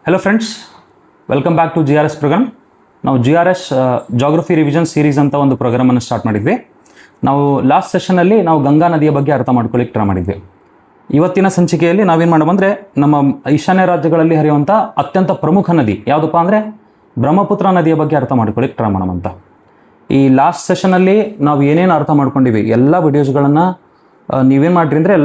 Hello friends, welcome back to GRS program. ನಾವು GRS geography revision series ಅಂತ ಒಂದು ಪ್ರೋಗ್ರಾಮನ್ನು start ಮಾಡಿದ್ವಿ. ನಾವು ಲಾಸ್ಟ್ ಸೆಷನಲ್ಲಿ ನಾವು ಗಂಗಾ ನದಿಯ ಬಗ್ಗೆ ಅರ್ಥ ಮಾಡ್ಕೊಳ್ಳಿಕ್ಕೆ ಟ್ರೈ ಮಾಡಿದ್ವಿ. ಇವತ್ತಿನ ಸಂಚಿಕೆಯಲ್ಲಿ ನಾವೇನು ಮಾಡೋದಂದರೆ ನಮ್ಮ ಈಶಾನ್ಯ ರಾಜ್ಯಗಳಲ್ಲಿ ಹರಿಯುವಂಥ ಅತ್ಯಂತ ಪ್ರಮುಖ ನದಿ ಯಾವುದಪ್ಪ ಅಂದರೆ ಬ್ರಹ್ಮಪುತ್ರ ನದಿಯ ಬಗ್ಗೆ ಅರ್ಥ ಮಾಡ್ಕೊಳ್ಳಿಕ್ಕೆ ಟ್ರೈ ಮಾಡೋಣಂತ. ಈ ಲಾಸ್ಟ್ ಸೆಷನಲ್ಲಿ ನಾವು ಏನೇನು ಅರ್ಥ ಮಾಡ್ಕೊಂಡಿವಿ ಎಲ್ಲ ವಿಡಿಯೋಸ್ಗಳನ್ನು ನೀವೇನು ಮಾಡಿರಿ ಅಂದರೆ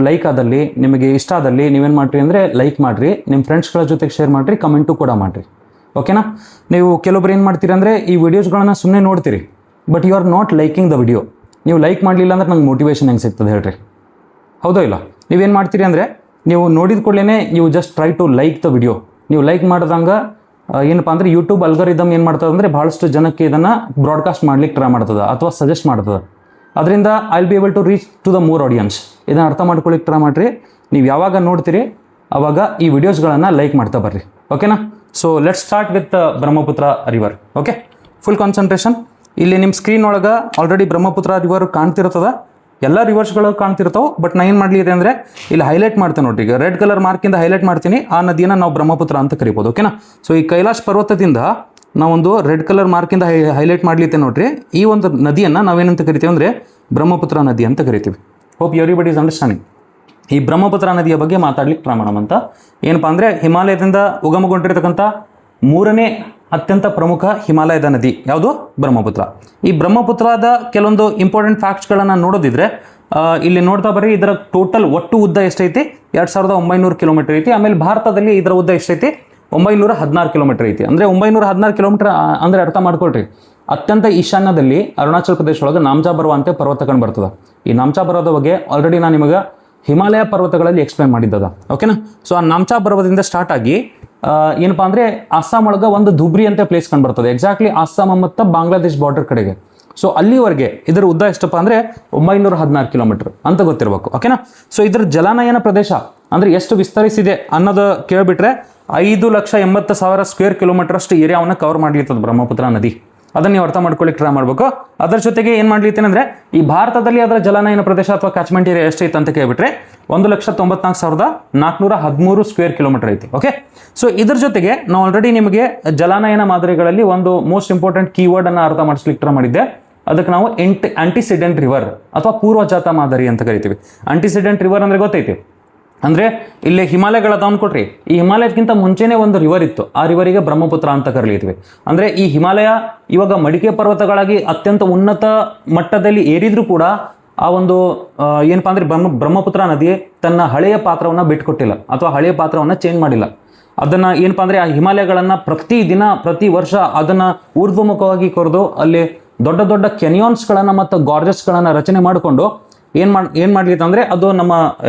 ಲೈಕ್ ಆದಲ್ಲಿ ನಿಮಗೆ ಇಷ್ಟ ಆದಲ್ಲಿ ನೀವೇನು ಮಾಡಿರಿ ಅಂದರೆ ಲೈಕ್ ಮಾಡಿರಿ, ನಿಮ್ಮ ಫ್ರೆಂಡ್ಸ್ಗಳ ಜೊತೆಗೆ ಶೇರ್ ಮಾಡಿರಿ, ಕಮೆಂಟು ಕೂಡ ಮಾಡಿರಿ. ಓಕೆನಾ? ನೀವು ಕೆಲವೊಬ್ರು ಏನು ಮಾಡ್ತೀರಿ ಅಂದರೆ ಈ ವಿಡಿಯೋಸ್ಗಳನ್ನು ಸುಮ್ಮನೆ ನೋಡ್ತೀರಿ, but you are not liking the video. ನೀವು ಲೈಕ್ ಮಾಡಲಿಲ್ಲ ಅಂದ್ರೆ ನಂಗೆ ಮೋಟಿವೇಶನ್ ಹೆಂಗೆ ಸಿಗ್ತದೆ ಹೇಳ್ರಿ? ಹೌದೋ ಇಲ್ಲ? ನೀವೇನು ಮಾಡ್ತೀರಿ ಅಂದರೆ ನೀವು ನೋಡಿದ ಕೂಡಲೇ ನೀವು just try to like the video. ನೀವು ಲೈಕ್ ಮಾಡಿದಂಗೆ ಏನಪ್ಪ ಅಂದರೆ ಯೂಟ್ಯೂಬ್ ಅಲ್ಗಾರಿದಮ್ ಏನು ಮಾಡ್ತದೆ ಅಂದರೆ ಭಾಳಷ್ಟು ಜನಕ್ಕೆ ಇದನ್ನು ಬ್ರಾಡ್ಕಾಸ್ಟ್ ಮಾಡ್ಲಿಕ್ಕೆ ಟ್ರೈ ಮಾಡ್ತದೆ ಅಥವಾ ಸಜೆಸ್ಟ್ ಮಾಡ್ತದೆ. ಅದರಿಂದ I will be able to reach to the more audience. ಇದನ್ನು ಅರ್ಥ ಮಾಡ್ಕೊಳ್ಳಿಕ್ಕೆ ಟ್ರೈ ಮಾಡಿರಿ. ನೀವು ಯಾವಾಗ ನೋಡ್ತೀರಿ ಆವಾಗ ಈ ವಿಡಿಯೋಸ್ಗಳನ್ನು ಲೈಕ್ ಮಾಡ್ತಾ ಬರ್ರಿ. ಓಕೆನಾ? So let's start with Brahmaputra river. Okay, full concentration. ಇಲ್ಲಿ ನಿಮ್ಮ ಸ್ಕ್ರೀನ್ ಒಳಗೆ ಆಲ್ರೆಡಿ ಬ್ರಹ್ಮಪುತ್ರ ರಿವರ್ ಕಾಣ್ತಿರ್ತದೆ. ಎಲ್ಲ ರಿವರ್ಸ್ಗಳು ಕಾಣ್ತಿರ್ತಾವೆ, ಬಟ್ ನಾನು ಏನು ಮಾಡಲಿದೆ ಅಂದರೆ ಇಲ್ಲಿ ಹೈಲೈಟ್ ಮಾಡ್ತೇನೆ ನೋಡ್ರಿ. ಈಗ ರೆಡ್ ಕಲರ್ ಮಾರ್ಕಿಂದ ಹೈಲೈಟ್ ಮಾಡ್ತೀನಿ. ಆ ನದಿಯನ್ನು ನಾವು ಬ್ರಹ್ಮಪುತ್ರ ಅಂತ ಕರಿಬೋದು. ಓಕೆನಾ? ಸೊ ಈ ಕೈಲಾಶ್ ಪರ್ವತದಿಂದ ನಾವೊಂದು ರೆಡ್ ಕಲರ್ ಮಾರ್ಕಿಂದ ಹೈಲೈಟ್ ಮಾಡಲಿತ್ತೆ ನೋಡ್ರಿ. ಈ ಒಂದು ನದಿಯನ್ನು ನಾವೇನಂತ ಕರಿತೀವಿ ಅಂದರೆ ಬ್ರಹ್ಮಪುತ್ರ ನದಿ ಅಂತ ಕರಿತೀವಿ. Hope everybody is understanding. ಈ ಬ್ರಹ್ಮಪುತ್ರ ನದಿಯ ಬಗ್ಗೆ ಮಾತಾಡ್ಲಿಕ್ಕೆ ಟ್ರೈ ಮಾಡೋಣ ಅಂತ. ಏನಪ್ಪ ಅಂದರೆ ಹಿಮಾಲಯದಿಂದ ಉಗಮಗೊಂಡಿರ್ತಕ್ಕಂಥ ಮೂರನೇ ಅತ್ಯಂತ ಪ್ರಮುಖ ಹಿಮಾಲಯದ ನದಿ ಯಾವುದು? ಬ್ರಹ್ಮಪುತ್ರ. ಈ ಬ್ರಹ್ಮಪುತ್ರದ ಕೆಲವೊಂದು ಇಂಪಾರ್ಟೆಂಟ್ ಫ್ಯಾಕ್ಟ್ಸ್ಗಳನ್ನು ನೋಡೋದಿದ್ರೆ ಇಲ್ಲಿ ನೋಡ್ತಾ ಬರ್ರಿ. ಇದರ ಟೋಟಲ್ ಒಟ್ಟು ಉದ್ದ ಎಷ್ಟೈತಿ? 2900 ಕಿಲೋಮೀಟರ್ ಐತಿ. ಆಮೇಲೆ ಭಾರತದಲ್ಲಿ ಇದರ ಉದ್ದ ಎಷ್ಟೈತಿ? 916 ಕಿಲೋಮೀಟರ್ ಐತಿ. ಅಂದರೆ 916 ಕಿಲೋಮೀಟರ್ ಅಂದರೆ ಅರ್ಥ ಮಾಡ್ಕೊಳ್ರಿ, ಅತ್ಯಂತ ಈಶಾನ್ಯದಲ್ಲಿ ಅರುಣಾಚಲ ಪ್ರದೇಶ ಒಳಗೆ ನಾಮ್ಚಾ ಬರುವ ಅಂತ ಪರ್ವತ ಕಂಡು ಬರ್ತದೆ. ಈ ನಾಮ್ಚಾ ಪರ್ವತದ ಬಗ್ಗೆ ಆಲ್ರೆಡಿ ನಾನು ನಿಮಗೆ ಹಿಮಾಲಯ ಪರ್ವತಗಳಲ್ಲಿ ಎಕ್ಸ್ಪ್ಲೈನ್ ಮಾಡಿದ್ದದ. ಓಕೆನಾ? ಸೊ ಆ ನಾಮ್ಚಾ ಪರ್ವತದಿಂದ ಸ್ಟಾರ್ಟ್ ಆಗಿ ಏನಪ್ಪಾ ಅಂದರೆ ಅಸ್ಸಾಂ ಒಳಗೆ ಒಂದು ಧುಬ್ರಿ ಅಂತ ಪ್ಲೇಸ್ ಕಂಡು ಬರ್ತದೆ. ಎಕ್ಸಾಕ್ಟ್ಲಿ ಅಸ್ಸಾಂ ಮತ್ತು ಬಾಂಗ್ಲಾದೇಶ್ ಬಾರ್ಡರ್ ಕಡೆಗೆ. ಸೊ ಅಲ್ಲಿವರೆಗೆ ಇದರ ಉದ್ದ ಎಷ್ಟಪ್ಪ ಅಂದರೆ 916 ಕಿಲೋಮೀಟರ್ ಅಂತ ಗೊತ್ತಿರಬೇಕು. ಓಕೆನಾ? ಸೊ ಇದರ ಜಲಾನಯನ ಪ್ರದೇಶ ಅಂದರೆ ಎಷ್ಟು ವಿಸ್ತರಿಸಿದೆ ಅನ್ನೋದು ಕೇಳಿಬಿಟ್ರೆ 5,80,000 ಸ್ಕ್ವೇರ್ ಕಿಲೋಮೀಟರ್ ಅಷ್ಟು ಏರಿಯಾವನ್ನು ಕವರ್ ಮಾಡ್ಲಿರ್ತದೆ ಬ್ರಹ್ಮಪುತ್ರ ನದಿ. ಅದನ್ನು ನೀವು ಅರ್ಥ ಮಾಡ್ಕೊಳ್ಳಿಕ್ಕೆ ಟ್ರೈ ಮಾಡಬೇಕು. ಅದರ ಜೊತೆಗೆ ಏನು ಮಾಡ್ಲಿತ್ತೇನೆ ಅಂದರೆ ಈ ಭಾರತದಲ್ಲಿ ಅದರ ಜಲಾನಯನ ಪ್ರದೇಶ ಅಥವಾ ಕ್ಯಾಚ್ಮೆಂಟ್ ಏರಿಯಾ ಎಷ್ಟೈತೆ ಅಂತ ಕೇಳಿಬಿಟ್ರೆ 1,94,413 ಸ್ಕ್ವೇರ್ ಕಿಲೋಮೀಟರ್ ಐತಿ. ಓಕೆ, ಸೊ ಇದ್ರ ಜೊತೆಗೆ ನಾವು ಆಲ್ರೆಡಿ ನಿಮಗೆ ಜಲಾನಯನ ಮಾದರಿಗಳಲ್ಲಿ ಒಂದು ಮೋಸ್ಟ್ ಇಂಪಾರ್ಟೆಂಟ್ ಕೀವರ್ಡ್ ಅನ್ನು ಅರ್ಥ ಮಾಡಿಸ್ಲಿಕ್ಕೆ ಟ್ರೈ ಮಾಡಿದ್ದೆ. ಅದಕ್ಕೆ ನಾವು ಆಂಟಿಸಿಡೆಂಟ್ ರಿವರ್ ಅಥವಾ ಪೂರ್ವಜಾತ ಮಾದರಿ ಅಂತ ಕರಿತೀವಿ. ಆಂಟಿಸಿಡೆಂಟ್ ರಿವರ್ ಅಂದರೆ ಗೊತ್ತೈತಿ, ಅಂದರೆ ಇಲ್ಲಿ ಹಿಮಾಲಯಗಳದ ಅಂದ್ಕೊಟ್ರಿ. ಈ ಹಿಮಾಲಯಕ್ಕಿಂತ ಮುಂಚೆನೇ ಒಂದು ರಿವರ್ ಇತ್ತು. ಆ ರಿವರಿಗೆ ಬ್ರಹ್ಮಪುತ್ರ ಅಂತ ಕರೀತೀವಿ. ಅಂದರೆ ಈ ಹಿಮಾಲಯ ಇವಾಗ ಮಡಿಕೆ ಪರ್ವತಗಳಾಗಿ ಅತ್ಯಂತ ಉನ್ನತ ಮಟ್ಟದಲ್ಲಿ ಏರಿದ್ರೂ ಕೂಡ ಆ ಒಂದು ಏನಪ್ಪಾ ಅಂದರೆ ಬ್ರಹ್ಮಪುತ್ರ ನದಿ ತನ್ನ ಹಳೆಯ ಪಾತ್ರವನ್ನು ಬಿಟ್ಕೊಟ್ಟಿಲ್ಲ ಅಥವಾ ಹಳೆಯ ಪಾತ್ರವನ್ನು ಚೇಂಜ್ ಮಾಡಿಲ್ಲ. ಅದನ್ನು ಏನಪ್ಪಾ ಅಂದರೆ ಆ ಹಿಮಾಲಯಗಳನ್ನು ಪ್ರತಿ ವರ್ಷ ಅದನ್ನು ಊರ್ಧ್ವಮುಖವಾಗಿ ಕೊರೆದು ಅಲ್ಲಿ ದೊಡ್ಡ ದೊಡ್ಡ ಕೆನಿಯಾನ್ಸ್ಗಳನ್ನು ಮತ್ತು ಗಾರ್ಜಸ್ಗಳನ್ನು ರಚನೆ ಮಾಡಿಕೊಂಡು ಏನು ಮಾಡ್ಲಿಕ್ಕೆ ಅಂದರೆ ಅದು ನಮ್ಮ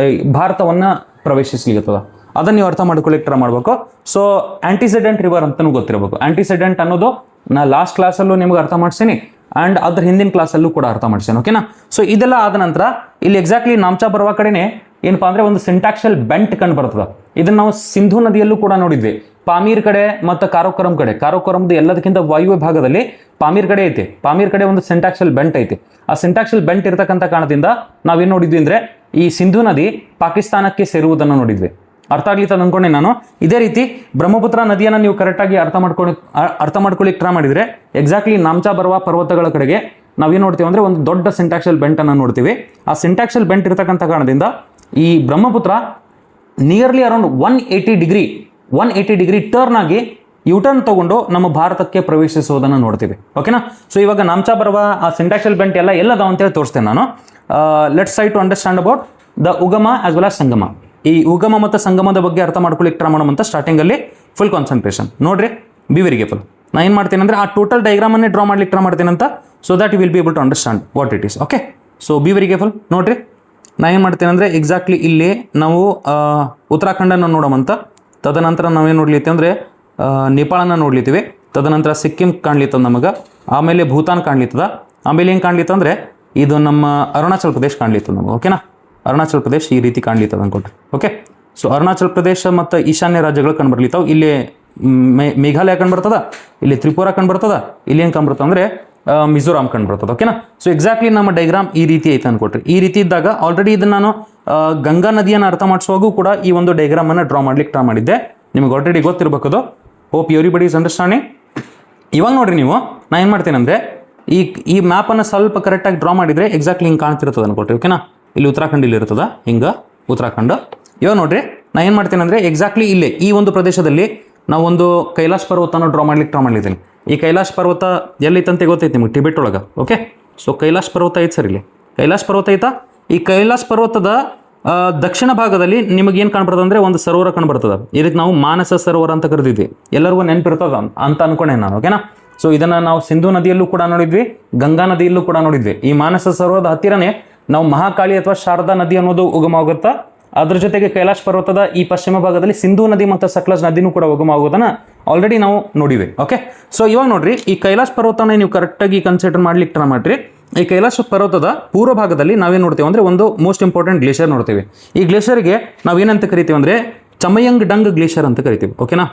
ಭಾರತವನ್ನು ಪ್ರವೇಶಿಸ್ಲಿಕ್ಕದ. ಅದನ್ನು ನೀವು ಅರ್ಥ ಮಾಡ್ಕೊಳ್ಳಿಕ್ಕೆ ಟ್ರೈ ಮಾಡಬೇಕು. ಸೊ ಆಂಟಿಸಿಡೆಂಟ್ ರಿವರ್ ಅಂತಲೂ ಗೊತ್ತಿರಬೇಕು. ಆಂಟಿಸಿಡೆಂಟ್ ಅನ್ನೋದು ನಾ ಲಾಸ್ಟ್ ಕ್ಲಾಸಲ್ಲೂ ನಿಮ್ಗೆ ಅರ್ಥ ಮಾಡಿಸ್ತೀನಿ ಆ್ಯಂಡ್ ಅದ್ರ ಹಿಂದಿನ ಕ್ಲಾಸಲ್ಲೂ ಕೂಡ ಅರ್ಥ ಮಾಡಿಸ್ತೀನಿ. ಓಕೆನಾ? ಸೊ ಇದೆಲ್ಲ ಆದ ನಂತರ ಇಲ್ಲಿ ಎಕ್ಸಾಕ್ಟ್ಲಿ ನಾಮ್ಚಾ ಬರುವ ಕಡೆನೇ ಏನಪ್ಪಾ ಅಂದರೆ ಒಂದು ಸಿಂಟಾಕ್ಸಲ್ ಬೆಂಟ್ ಕಂಡು ಬರ್ತದೆ. ಇದನ್ನು ನಾವು ಸಿಂಧೂ ನದಿಯಲ್ಲೂ ಕೂಡ ನೋಡಿದ್ವಿ. ಪಾಮೀರ್ ಕಡೆ ಮತ್ತು ಕಾರೋಕೋರಂ ಕಡೆ. ಕಾರೋಕೋರಂದು ಎಲ್ಲದಕ್ಕಿಂತ ವಾಯುವ್ಯ ಭಾಗದಲ್ಲಿ ಪಾಮೀರ್ ಕಡೆ ಐತಿ. ಪಾಮೀರ್ ಕಡೆ ಒಂದು ಸಿಂಟಾಕ್ಸಲ್ ಬೆಂಟ್ ಐತಿ. ಆ ಸಿಂಟಾಕ್ಸಲ್ ಬೆಂಟ್ ಇರತಕ್ಕಂಥ ಕಾರಣದಿಂದ ನಾವೇನು ನೋಡಿದ್ವಿ ಅಂದರೆ ಈ ಸಿಂಧೂ ನದಿ ಪಾಕಿಸ್ತಾನಕ್ಕೆ ಸೇರುವುದನ್ನು ನೋಡಿದ್ವಿ. ಅರ್ಥ ಆಗ್ಲಿತ್ತು ಅಂದ್ಕೊಂಡೆ ನಾನು. ಇದೇ ರೀತಿ ಬ್ರಹ್ಮಪುತ್ರ ನದಿಯನ್ನು ನೀವು ಕರೆಕ್ಟಾಗಿ ಅರ್ಥ ಮಾಡ್ಕೊಳ್ಳಿಕ್ಕೆ ಟ್ರೈ ಮಾಡಿದರೆ ಎಕ್ಸಾಕ್ಟ್ಲಿ ನಾಮ್ಚಾ ಬರುವ ಪರ್ವತಗಳ ಕಡೆಗೆ ನಾವೇನು ನೋಡ್ತೀವಿ ಅಂದರೆ ಒಂದು ದೊಡ್ಡ ಸಿಂಟಾಕ್ಸಲ್ ಬೆಂಟನ್ನು ನೋಡ್ತೀವಿ. ಆ ಸಿಂಟಾಕ್ಸಲ್ ಬೆಂಟ್ ಇರತಕ್ಕಂಥ ಕಾರಣದಿಂದ ಈ Brahmaputra nearly around 180 degree turn ಆಗಿ ಯೂಟರ್ನ್ ತಗೊಂಡು ನಮ್ಮ ಭಾರತಕ್ಕೆ ಪ್ರವೇಶಿಸುವುದನ್ನು ನೋಡ್ತೀವಿ. ಓಕೆನಾ? ಸೊ ಇವಾಗ ನಾಮ್ಚಾ ಬರುವ ಆ ಸಿಂಟಾಕ್ಸಲ್ ಬೆಂಟ್ ಎಲ್ಲದಾವ ಅಂತೇಳಿ ತೋರಿಸ್ತೇನೆ ನಾನು. Let's try to understand about the ಉಗಮ ಆಸ್ ವೆಲ್ ಆಸ್ ಸಂಗಮ. ಈ ಉಗಮ ಮತ್ತು ಸಂಗಮದ ಬಗ್ಗೆ ಅರ್ಥ ಮಾಡ್ಕೊಳ್ಳಿಕ್ಕೆ ಟ್ರೈ ಮಾಡೋಣ ಅಂತ ಸ್ಟಾರ್ಟಿಂಗಲ್ಲಿ ಫುಲ್ ಕಾನ್ಸಂಟ್ರೇಷನ್ ನೋಡ್ರಿ. Be very careful. ನಾನು ಏನು ಮಾಡ್ತೀನಿ ಅಂದರೆ ಆ ಟೋಟಲ್ ಡಯಾಗ್ರಾಮನ್ನೇ ಡ್ರಾ ಮಾಡ್ಲಿಕ್ಕೆ ಟ್ರೈ ಮಾಡ್ತೀನಿ ಅಂತ, so that you will be able to understand what it is. Okay, so be very careful. ನೋಡ್ರಿ, ನಾನು ಏನು ಮಾಡ್ತೀನಿ ಅಂದರೆ ಎಕ್ಸಾಕ್ಟ್ಲಿ ಇಲ್ಲಿ ನಾವು ಉತ್ತರಾಖಂಡನ್ನು ನೋಡೋಮಂತ. ತದನಂತರ ನಾವೇನು ನೋಡ್ಲಿತ್ತೀವಿ ಅಂದರೆ ನೇಪಾಳನ ನೋಡ್ಲಿತ್ತೀವಿ. ತದನಂತರ ಸಿಕ್ಕಿಂ ಕಾಣ್ಲಿತ್ತದ ನಮಗೆ. ಆಮೇಲೆ ಭೂತಾನ್ ಕಾಣ್ಲಿತ್ತದ. ಆಮೇಲೆ ಏನು ಕಾಣ್ಲಿತ್ತು ಅಂದರೆ ಇದು ನಮ್ಮ ಅರುಣಾಚಲ್ ಪ್ರದೇಶ ಕಾಣ್ಲಿತ್ತದ ನಮಗೆ. ಓಕೆನಾ? ಅರುಣಾಚಲ್ ಪ್ರದೇಶ ಈ ರೀತಿ ಕಾಣ್ಲಿತ್ತದ ಅಂದ್ಕೊಟ್ರಿ. ಓಕೆ, ಸೊ ಅರುಣಾಚಲ್ ಪ್ರದೇಶ ಮತ್ತು ಈಶಾನ್ಯ ರಾಜ್ಯಗಳು ಕಂಡುಬರ್ಲಿತ್ತಾವೆ. ಇಲ್ಲಿ ಮೇಘಾಲಯ ಕಂಡುಬರ್ತದ, ಇಲ್ಲಿ ತ್ರಿಪುರ ಕಂಡುಬರ್ತದ, ಇಲ್ಲಿ ಏನು ಕಂಡುಬರ್ತದೆ ಅಂದರೆ ಮಿಜೋರಾಂ ಕಂಡು ಬರ್ತದೆ. ಓಕೆನಾ? ಸೊ ಎಕ್ಸಾಕ್ಟ್ಲಿ ನಮ್ಮ ಡೈಗ್ರಾಮ್ ಈ ರೀತಿ ಐತೆ ಅನ್ಕೊಟ್ರಿ. ಈ ರೀತಿ ಇದ್ದಾಗ ಆಲ್ರೆಡಿ ಇದನ್ನು ನಾನು ಗಂಗಾ ನದಿಯನ್ನು ಅರ್ಥ ಮಾಡಿಸುವಾಗೂ ಕೂಡ ಈ ಒಂದು ಡೈಗ್ರಾಮನ್ನು ಡ್ರಾ ಮಾಡ್ಲಿಕ್ಕೆ ಟ್ರೈ ಮಾಡಿದ್ದೆ. ನಿಮಗೆ ಆಲ್ರೆಡಿ ಗೊತ್ತಿರಬೇಕದು. Hope everybody is understanding. ಇವಾಗ ನೋಡ್ರಿ ನೀವು ನಾನು ಏನು ಮಾಡ್ತೀನಿ ಅಂದರೆ ಈ ಮ್ಯಾಪನ್ನು ಸ್ವಲ್ಪ ಕರೆಕ್ಟಾಗಿ ಡ್ರಾ ಮಾಡಿದರೆ ಎಕ್ಸಾಕ್ಟ್ಲಿ ಹಿಂಗೆ ಕಾಣ್ತಿರ್ತದೆ ಅನ್ಕೊಳ್ರಿ. ಓಕೆನಾ, ಇಲ್ಲಿ ಉತ್ತರಾಖಂಡ್ ಇಲ್ಲಿ ಇರ್ತದೆ, ಹಿಂಗೆ ಉತ್ತರಾಖಂಡ. ಇವಾಗ ನೋಡ್ರಿ ನಾನು ಏನು ಮಾಡ್ತೀನಿ ಅಂದರೆ ಎಕ್ಸಾಕ್ಟ್ಲಿ ಇಲ್ಲೇ ಈ ಒಂದು ಪ್ರದೇಶದಲ್ಲಿ ನಾವೊಂದು ಕೈಲಾಶ್ ಪರ್ವತನ ಟ್ರಾ ಮಾಡಿದ್ದೀನಿ. ಈ ಕೈಲಾಶ್ ಪರ್ವತ ಎಲ್ಲಿತ್ತಂತೆ ಗೊತ್ತೈತೆ ನಿಮಗೆ? ಟಿಬೆಟ್ ಒಳಗೆ. ಓಕೆ, ಸೊ ಕೈಲಾಶ್ ಪರ್ವತ ಐತೆ ಸರ್, ಇಲ್ಲಿ ಕೈಲಾಶ್ ಪರ್ವತ ಐತಾ. ಈ ಕೈಲಾಶ್ ಪರ್ವತದ ದಕ್ಷಿಣ ಭಾಗದಲ್ಲಿ ನಿಮಗೆ ಏನು ಕಾಣ್ಬರ್ತದೆ ಅಂದರೆ ಒಂದು ಸರೋವರ ಕಾಣ್ಬರ್ತದೆ. ಇದಕ್ಕೆ ನಾವು ಮಾನಸ ಸರೋವರ ಅಂತ ಕರೆದಿದ್ವಿ. ಎಲ್ಲರಿಗೂ ನೆನಪಿರ್ತದ ಅಂತ ಅನ್ಕೊಂಡೆ ನಾನು. ಓಕೆನಾ, ಸೊ ಇದನ್ನು ನಾವು ಸಿಂಧು ನದಿಯಲ್ಲೂ ಕೂಡ ನೋಡಿದ್ವಿ, ಗಂಗಾ ನದಿಯಲ್ಲೂ ಕೂಡ ನೋಡಿದ್ವಿ. ಈ ಮಾನಸ ಸರೋವರದ ಹತ್ತಿರನೇ ನಾವು ಮಹಾಕಾಳಿ ಅಥವಾ ಶಾರದಾ ನದಿ ಅನ್ನೋದು ಉಗಮವಾಗುತ್ತಾ. ಅದ್ರ ಜೊತೆಗೆ ಕೈಲಾಶ್ ಪರ್ವತದ ಈ ಪಶ್ಚಿಮ ಭಾಗದಲ್ಲಿ ಸಿಂಧೂ ನದಿ ಮತ್ತು ಸಟ್ಲಜ್ ನದಿನೂ ಕೂಡ ಉಗಮವಾಗೋದನ್ನ ಆಲ್ರೆಡಿ ನಾವು ನೋಡಿವೆ. ಓಕೆ, ಸೊ ಇವಾಗ ನೋಡ್ರಿ ಈ ಕೈಲಾಶ್ ಪರ್ವತನ ನೀವು ಕರೆಕ್ಟಾಗಿ ಕನ್ಸಿಡರ್ ಮಾಡ್ಲಿಕ್ಕೆ ಟ್ರೈ ಮಾಡ್ರಿ. ಈ ಕೈಲಾಶ ಪರ್ವತದ ಪೂರ್ವ ಭಾಗದಲ್ಲಿ ನಾವೇನು ನೋಡ್ತೀವಿ ಅಂದರೆ ಒಂದು ಮೋಸ್ಟ್ ಇಂಪಾರ್ಟೆಂಟ್ ಗ್ಲೇಷಿಯರ್ ನೋಡ್ತೀವಿ. ಈ ಗ್ಲೇಷಿಯರ್ಗೆ ನಾವೇನಂತ ಕರಿತೀವಿ ಅಂದರೆ ಚಮಯಂಗ್ ಡಂಗ್ ಗ್ಲೇಷಿಯರ್ ಅಂತ ಕರಿತೀವಿ. ಓಕೆನಾ,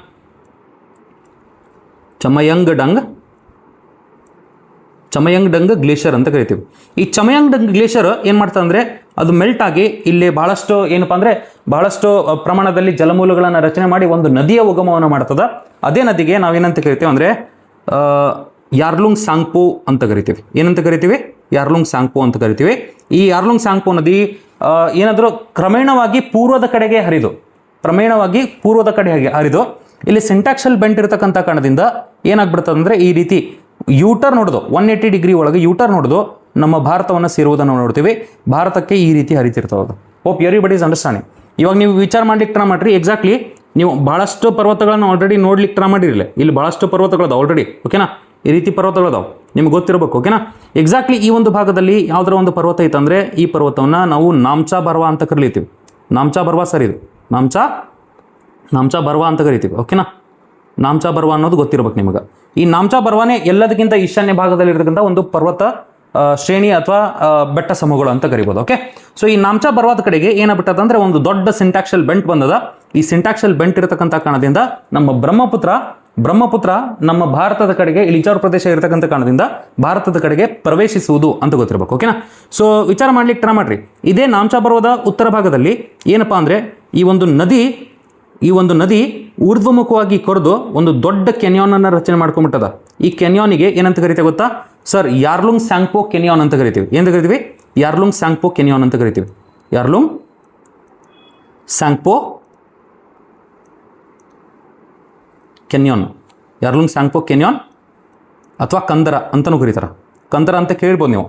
ಚಮಯಂಗ್ ಡಂಗ್ ಗ್ಲೇಷಿಯರ್ ಅಂತ ಕರಿತೀವಿ. ಈ ಚಮಯಂಗ್ ಡಂಗ್ ಗ್ಲೇಷಿಯರ್ ಏನು ಮಾಡ್ತದೆ ಅಂದರೆ ಅದು ಮೆಲ್ಟ್ ಆಗಿ ಇಲ್ಲಿ ಬಹಳಷ್ಟು ಏನಪ್ಪ ಅಂದರೆ ಬಹಳಷ್ಟು ಪ್ರಮಾಣದಲ್ಲಿ ಜಲಮೂಲಗಳನ್ನು ರಚನೆ ಮಾಡಿ ಒಂದು ನದಿಯ ಉಗಮವನ್ನು ಮಾಡ್ತದೆ. ಅದೇ ನದಿಗೆ ನಾವೇನಂತ ಕರಿತೀವಿ ಅಂದರೆ ಯಾರ್ಲುಂಗ್ ಸಾಂಗ್ಪೋ ಅಂತ ಕರಿತೀವಿ. ಏನಂತ ಕರಿತೀವಿ? ಯಾರ್ಲುಂಗ್ ಸಾಂಗ್ಪೋ ಅಂತ ಕರಿತೀವಿ. ಈ ಯಾರ್ಲುಂಗ್ ಸಾಂಗ್ಪೋ ನದಿ ಏನಾದರೂ ಕ್ರಮೇಣವಾಗಿ ಪೂರ್ವದ ಕಡೆಗೆ ಹರಿದು ಇಲ್ಲಿ ಸಿಂಟ್ಯಾಕ್ಸಲ್ ಬೆಂಟ್ ಇರತಕ್ಕಂಥ ಕಾರಣದಿಂದ ಏನಾಗ್ಬಿಡ್ತದೆ ಅಂದರೆ ಈ ರೀತಿ ಯೂಟರ್ ನೋಡೋದು 180 ಡಿಗ್ರಿ ಒಳಗೆ ಯೂಟರ್ ನೋಡೋದು ನಮ್ಮ ಭಾರತವನ್ನು ಸೇರುವುದನ್ನು ನೋಡ್ತೀವಿ. ಭಾರತಕ್ಕೆ ಈ ರೀತಿ ಹರಿತಿರ್ತದೆ. Hope everybody is understanding. ಇವಾಗ ನೀವು ವಿಚಾರ ಮಾಡ್ಲಿಕ್ಕೆ ಟ್ರೈ ಮಾಡ್ರಿ. ಎಕ್ಸಾಕ್ಟ್ಲಿ ನೀವು ಭಾಳಷ್ಟು ಪರ್ವತಗಳನ್ನು ಆಲ್ರೆಡಿ ನೋಡ್ಲಿಕ್ಕೆ ಟ್ರೈ ಮಾಡಿರಲಿಲ್ಲ. ಇಲ್ಲಿ ಭಾಳಷ್ಟು ಪರ್ವತಗಳದಾವೆ ಆಲ್ರೆಡಿ. ಓಕೆನಾ, ಈ ರೀತಿ ಪರ್ವತಗಳದಾವೆ, ನಿಮ್ಗೆ ಗೊತ್ತಿರಬೇಕು. ಓಕೆನಾ, ಎಕ್ಸಾಕ್ಟ್ಲಿ ಈ ಒಂದು ಭಾಗದಲ್ಲಿ ಯಾವುದರ ಒಂದು ಪರ್ವತ ಐತಂದರೆ ಈ ಪರ್ವತವನ್ನು ನಾವು ನಾಮ್ಚಾ ಬರ್ವಾ ಅಂತ ಕರೀತೀವಿ. ನಾಮ್ಚಾ ಬರ್ವಾ ಸರ್, ಇದು ನಾಮ್ಚಾ ಬರ್ವಾ ಅಂತ ಕರಿತೀವಿ. ಓಕೆನಾ, ನಾಮ್ಚಾ ಬರ್ವಾ ಅನ್ನೋದು ಗೊತ್ತಿರ್ಬೇಕು ನಿಮಗೆ. ಈ ನಾಮ್ಚಾ ಬರ್ವಾನೇ ಎಲ್ಲದಕ್ಕಿಂತ ಈಶಾನ್ಯ ಭಾಗದಲ್ಲಿ ಇರತಕ್ಕಂಥ ಒಂದು ಪರ್ವತ ಶ್ರೇಣಿ ಅಥವಾ ಬೆಟ್ಟ ಸಮೂಹಗಳು ಅಂತ ಕರಿಬೋದು. ಓಕೆ, ಸೊ ಈ ನಾಮ್ಚಾ ಬರ್ವಾದ ಕಡೆಗೆ ಏನಾಗ್ಬಿಟ್ಟದ ಅಂದರೆ ಒಂದು ದೊಡ್ಡ ಸಿಂಟ್ಯಾಕ್ಸಲ್ ಬೆಂಟ್ ಬಂದದ. ಈ ಸಿಂಟ್ಯಾಕ್ಸಲ್ ಬೆಂಟ್ ಇರತಕ್ಕಂಥ ಕಾರಣದಿಂದ ನಮ್ಮ ಬ್ರಹ್ಮಪುತ್ರ ನಮ್ಮ ಭಾರತದ ಕಡೆಗೆ ಇಳಿಜಾರು ಪ್ರದೇಶ ಇರತಕ್ಕಂಥ ಕಾರಣದಿಂದ ಭಾರತದ ಕಡೆಗೆ ಪ್ರವೇಶಿಸುವುದು ಅಂತ ಗೊತ್ತಿರಬೇಕು. ಓಕೆನಾ, ಸೊ ವಿಚಾರ ಮಾಡ್ಲಿಕ್ಕೆ ಟ್ರೈ ಮಾಡ್ರಿ. ಇದೇ ನಾಮ್ಚಾ ಬರ್ವದ ಉತ್ತರ ಭಾಗದಲ್ಲಿ ಏನಪ್ಪಾ ಅಂದರೆ ಈ ಒಂದು ನದಿ ಊರ್ಧ್ವಮುಖವಾಗಿ ಕೊರೆದು ಒಂದು ದೊಡ್ಡ ಕೆನ್ಯಾನನ್ನು ರಚನೆ ಮಾಡ್ಕೊಂಡ್ಬಿಟ್ಟದ. ಈ ಕೆನ್ಯಾನಿಗೆ ಏನಂತ ಕರಿತೀವಿ ಗೊತ್ತಾ ಸರ್? ಯಾರ್ಲುಂಗ್ ಸಾಂಗ್ಪೋ ಕೆನ್ಯಾನ್ ಅಂತ ಕರಿತೀವಿ. ಏನಂತ ಕರಿತೀವಿ? ಯಾರ್ಲುಂಗ್ ಸಾಂಗ್ಪೋ ಕೆನ್ಯಾನ್ ಅಂತ ಕರಿತೀವಿ. ಯಾರ್ಲುಂಗ್ ಸಾಂಗ್ಪೋ ಕೆನ್ಯಾನ್ ಅಥವಾ ಕಂದರ ಅಂತಲೂ ಕರೀತಾರೆ. ಕಂದರ ಅಂತ ಕೇಳ್ಬೋದು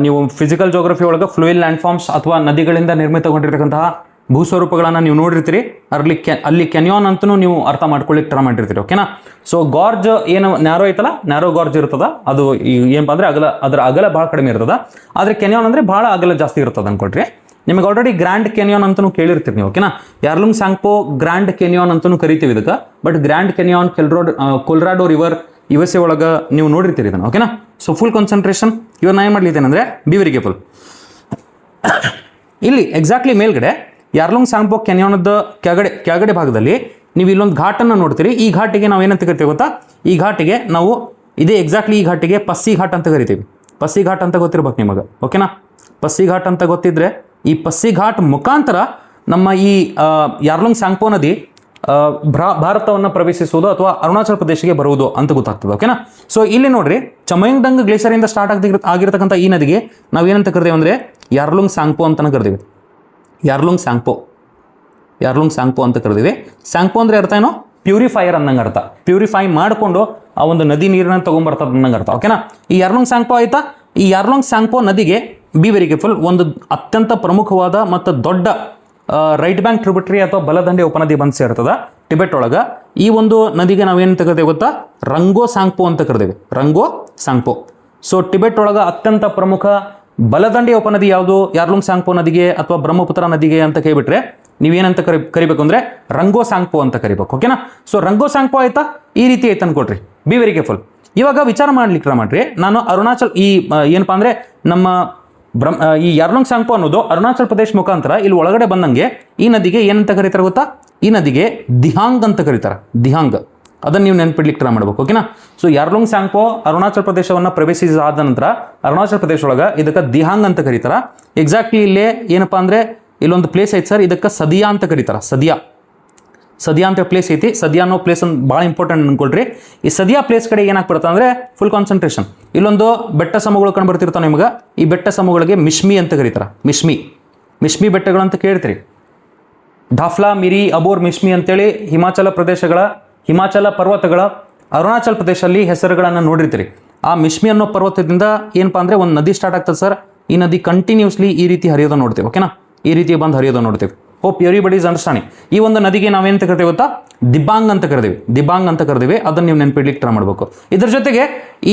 ನೀವು ಫಿಸಿಕಲ್ ಜೋಗ್ರಫಿ ಒಳಗೆ ಫ್ಲೂಯಿಡ್ ಲ್ಯಾಂಡ್ ಫಾರ್ಮ್ಸ್ ಅಥವಾ ನದಿಗಳಿಂದ ನಿರ್ಮಿತಗೊಂಡಿರ್ತಕ್ಕಂತಹ ಭೂಸ್ವರೂಪಗಳನ್ನು ನೀವು ನೋಡಿರ್ತೀರಿ. ಅಲ್ಲಿ ಕೆನ್ಯಾನ್ ಅಂತಲೂ ನೀವು ಅರ್ಥ ಮಾಡ್ಕೊಳ್ಳಿಕ್ಕೆ ಟ್ರೈ ಮಾಡಿರ್ತೀರಿ. ಓಕೆನಾ, ಸೊ ಗಾರ್ಜ್ ಏನು ನ್ಯಾರೋ ಐತಲ್ಲ, ನ್ಯಾರೋ ಗಾರ್ಜ್ ಇರ್ತದ. ಅದು ಏನಪ್ಪ ಅಂದರೆ ಅದರ ಅಗಲ ಭಾಳ ಕಡಿಮೆ ಇರ್ತದ. ಆದರೆ ಕೆನ್ಯಾನ್ ಅಂದರೆ ಭಾಳ ಅಗಲ ಜಾಸ್ತಿ ಇರ್ತದೆ ಅನ್ಕೊಳ್ರಿ. ನಿಮಗೆ ಆಲ್ರೆಡಿ ಗ್ರ್ಯಾಂಡ್ ಕೆನ್ಯಾನ್ ಅಂತಲೂ ಕೇಳಿರ್ತೀರಿ ನೀವು. ಓಕೆನಾ, ಯಾರ್ಲುಂಗ್ ಸಾಂಗ್ಪೋ ಗ್ರ್ಯಾಂಡ್ ಕೆನ್ಯಾನ್ ಅಂತಲೂ ಕರಿತೀವಿ ಇದಕ್ಕೆ. ಬಟ್ ಗ್ರ್ಯಾಂಡ್ ಕೆನ್ಯಾನ್ ಕೊಲ್ರಾಡೋ ರಿವರ್ USA ಒಳಗೆ ನೀವು ನೋಡಿರ್ತೀರಿ ಇದನ್ನು. ಓಕೆನಾ, ಸೊ ಫುಲ್ ಕಾನ್ಸಂಟ್ರೇಷನ್. ಇವಾಗ ನಾನು ಏನು ಮಾಡ್ಲಿದ್ದೇನೆ ಅಂದರೆ ಬಿ ವೆರಿ ಕೇರ್ಫುಲ್. ಇಲ್ಲಿ ಎಕ್ಸಾಕ್ಟ್ಲಿ ಮೇಲ್ಗಡೆ ಯಾರ್ಲುಂಗ್ ಸಾಂಗ್ಪೋ ಕೆನ್ಯಾನದ ಕೆಳಗಡೆ ಭಾಗದಲ್ಲಿ ನೀವು ಇಲ್ಲೊಂದು ಘಾಟನ್ನು ನೋಡ್ತೀರಿ. ಈ ಘಾಟಿಗೆ ನಾವು ಏನಂತ ಕರಿತೀವಿ ಗೊತ್ತಾ? ಈ ಘಾಟಿಗೆ ನಾವು ಈ ಘಾಟಿಗೆ ಪಸ್ಸಿ ಘಾಟ್ ಅಂತ ಕರಿತೀವಿ. ಪಸ್ಸಿ ಘಾಟ್ ಅಂತ ಗೊತ್ತಿರ್ಬೇಕು ನಿಮಗೆ. ಓಕೆನಾ, ಪಸ್ಸಿ ಘಾಟ್ ಅಂತ ಗೊತ್ತಿದ್ರೆ ಈ ಪಸ್ಸಿ ಘಾಟ್ ಮುಖಾಂತರ ನಮ್ಮ ಈ ಯಾರ್ಲುಂಗ್ ಸಾಂಗ್ಪೋ ನದಿ ಭಾರತವನ್ನು ಪ್ರವೇಶಿಸುವುದು ಅಥವಾ ಅರುಣಾಚಲ ಪ್ರದೇಶಕ್ಕೆ ಬರುವುದು ಅಂತ ಗೊತ್ತಾಗ್ತದೆ. ಓಕೆನಾ, ಸೊ ಇಲ್ಲಿ ನೋಡ್ರಿ ಚಮಯಂಗ್ ಡಂಗ್ ಗ್ಲೇಷರಿಂದ ಸ್ಟಾರ್ಟ್ ಆಗಿರ್ತಕ್ಕಂಥ ಈ ನದಿಗೆ ನಾವು ಏನಂತ ಕರಿತೀವಿ ಅಂದರೆ ಯಾರ್ಲುಂಗ್ ಸಾಂಗ್ಪೋ ಅಂತ ಕರಿತೀವಿ. ಯಾರ್ಲುಂಗ್ ಸಾಂಗ್ಪೋ ಅಂತ ಕರೆದಿವಿ. ಸಾಂಗ್ಪೋ ಅಂದರೆ ಅರ್ಥ ಏನು? ಪ್ಯೂರಿಫೈಯರ್ ಅನ್ನಂಗೆ ಅರ್ಥ. ಪ್ಯೂರಿಫೈ ಮಾಡಿಕೊಂಡು ಆ ಒಂದು ನದಿ ನೀರನ್ನು ತೊಗೊಂಬರ್ತದೆ ಅನ್ನಂಗೆ ಅರ್ಥ. ಓಕೆನಾ, ಈ ಯಾರ್ಲುಂಗ್ ಸಾಂಗ್ಪೋ ಆಯ್ತಾ? ಈ ಯಾರ್ಲುಂಗ್ ಸಾಂಗ್ಪೋ ನದಿಗೆ ಬಿ ವೆರಿ ಕೇರ್ಫುಲ್, ಒಂದು ಅತ್ಯಂತ ಪ್ರಮುಖವಾದ ಮತ್ತು ದೊಡ್ಡ ರೈಟ್ ಬ್ಯಾಂಕ್ ಟ್ರಿಬ್ಯೂಟರಿ ಅಥವಾ ಬಲದಂಡೆ ಉಪನದಿ ಬಂದು ಸೇರ್ತದ ಟಿಬೆಟ್ ಒಳಗೆ. ಈ ಒಂದು ನದಿಗೆ ನಾವೇನು ಕರಿತೇವೆ ಗೊತ್ತಾ? ರಂಗೋ ಸಾಂಗ್ಪೋ ಅಂತ ಕರೆದೇವೆ. ರಂಗೋ ಸಾಂಗ್ಪೋ. ಸೊ ಟಿಬೆಟ್ ಒಳಗೆ ಅತ್ಯಂತ ಪ್ರಮುಖ ಬಲದಂಡೆಯ ಉಪನದಿ ಯಾವುದು? ಯಾರ್ಲುಂಗ್ ಸಾಂಗ್ಪೋ ನದಿಗೆ ಅಥವಾ ಬ್ರಹ್ಮಪುತ್ರ ನದಿಗೆ ಅಂತ ಕೇಳಿಬಿಟ್ರೆ ನೀವೇನಂತ ಕರಿಬೇಕು ಅಂದರೆ ರಂಗೋ ಸಾಂಗ್ಪೋ ಅಂತ ಕರಿಬೇಕು. ಓಕೆನಾ, ಸೊ ರಂಗೋ ಸಾಂಗ್ಪೋ ಆಯ್ತಾ? ಈ ರೀತಿ ಆಯ್ತು ಅನ್ಕೊಳ್ರಿ. B very careful. ಇವಾಗ ವಿಚಾರ ಮಾಡ್ಲಿಕ್ಕೆ ಟ್ರೈ ಮಾಡ್ರಿ. ನಾನು ಅರುಣಾಚಲ್ ಏನಪ್ಪಾ ಅಂದರೆ ನಮ್ಮ ಈ ಯಾರ್ಲುಂಗ್ ಸಾಂಗ್ಪೋ ಅನ್ನೋದು ಅರುಣಾಚಲ್ ಪ್ರದೇಶ ಮುಖಾಂತರ ಇಲ್ಲಿ ಒಳಗಡೆ ಬಂದಂಗೆ ಈ ನದಿಗೆ ಏನಂತ ಕರೀತಾರೆ ಗೊತ್ತಾ? ಈ ನದಿಗೆ ದಿಹಾಂಗ್ ಅಂತ ಕರೀತಾರೆ. ದಿಹಾಂಗ್, ಅದನ್ನು ನೀವು ನೆನ್ಪಿಡ್ಲಿಕ್ಕೆ ಟ್ರೈ ಮಾಡ್ಬೇಕು. ಓಕೆನಾ, ಸೊ ಯಾರ್ಲುಂಗ್ ಸಾಂಗ್ಪೋ ಅರುಣಾಚಲ ಪ್ರದೇಶವನ್ನು ಪ್ರವೇಶಿಸಿದ ನಂತರ ಅರುಣಾಚಲ ಪ್ರದೇಶ ಒಳಗೆ ಇದಕ್ಕೆ ದಿಹಾಂಗ್ ಅಂತ ಕರೀತಾರೆ. ಎಕ್ಸಾಕ್ಟ್ಲಿ ಇಲ್ಲೇ ಏನಪ್ಪಾ ಅಂದರೆ ಇಲ್ಲೊಂದು ಪ್ಲೇಸ್ ಐತೆ ಸರ್, ಇದಕ್ಕೆ ಸದಿಯಾ ಅಂತ ಕರೀತಾರೆ. ಸದಿಯಾ ಅಂತ ಪ್ಲೇಸ್ ಐತಿ. ಸದಿಯಾ ಅನ್ನೋ ಪ್ಲೇಸ್ ಒಂದು ಭಾಳ ಇಂಪಾರ್ಟೆಂಟ್ ಅನ್ಕೊಳ್ರಿ. ಈ ಸದಿಯಾ ಪ್ಲೇಸ್ ಕಡೆ ಏನಾಗಿ ಬರುತ್ತೆ ಅಂದರೆ ಫುಲ್ ಕಾನ್ಸಂಟ್ರೇಷನ್. ಇಲ್ಲೊಂದು ಬೆಟ್ಟ ಸಮೂಹಗಳು ಕಂಡು ಬರ್ತಿರ್ತಾವೆ ನಿಮ್ಗೆ. ಈ ಬೆಟ್ಟ ಸಮೂಹಗಳಿಗೆ ಮಿಶ್ಮಿ ಅಂತ ಕರೀತಾರೆ. ಮಿಶ್ಮಿ ಬೆಟ್ಟಗಳು ಅಂತ ಕೇಳ್ತೀರಿ. ಢಾಫ್ಲಾ, ಮಿರಿ, ಅಬೋರ್, ಮಿಶ್ಮಿ ಅಂತೇಳಿ ಹಿಮಾಚಲ ಪರ್ವತಗಳ ಅರುಣಾಚಲ ಪ್ರದೇಶದಲ್ಲಿ ಹೆಸರುಗಳನ್ನು ನೋಡಿರ್ತೀರಿ. ಆ ಮಿಶ್ಮಿ ಅನ್ನೋ ಪರ್ವತದಿಂದ ಏನಪ್ಪಾ ಅಂದರೆ ಒಂದು ನದಿ ಸ್ಟಾರ್ಟ್ ಆಗ್ತದೆ ಸರ್. ಈ ನದಿ ಕಂಟಿನ್ಯೂಸ್ಲಿ ಈ ರೀತಿ ಹರಿಯೋದು ನೋಡ್ತೀವಿ. ಓಕೆನಾ, ಈ ರೀತಿ ಬಂದು ಹರಿಯೋದು ನೋಡ್ತೀವಿ. Hope everybody is understanding. ಈ ಒಂದು ನದಿಗೆ ನಾವೇನು ಕರಿತೀವಿ ಗೊತ್ತಾ? ದಿಬಾಂಗ್ ಅಂತ ಕರೆದಿವಿ. ಅದನ್ನು ನೀವು ನೆನಪಿಡ್ಲಿಕ್ಕೆ ಟ್ರೈ ಮಾಡಬೇಕು. ಇದ್ರ ಜೊತೆಗೆ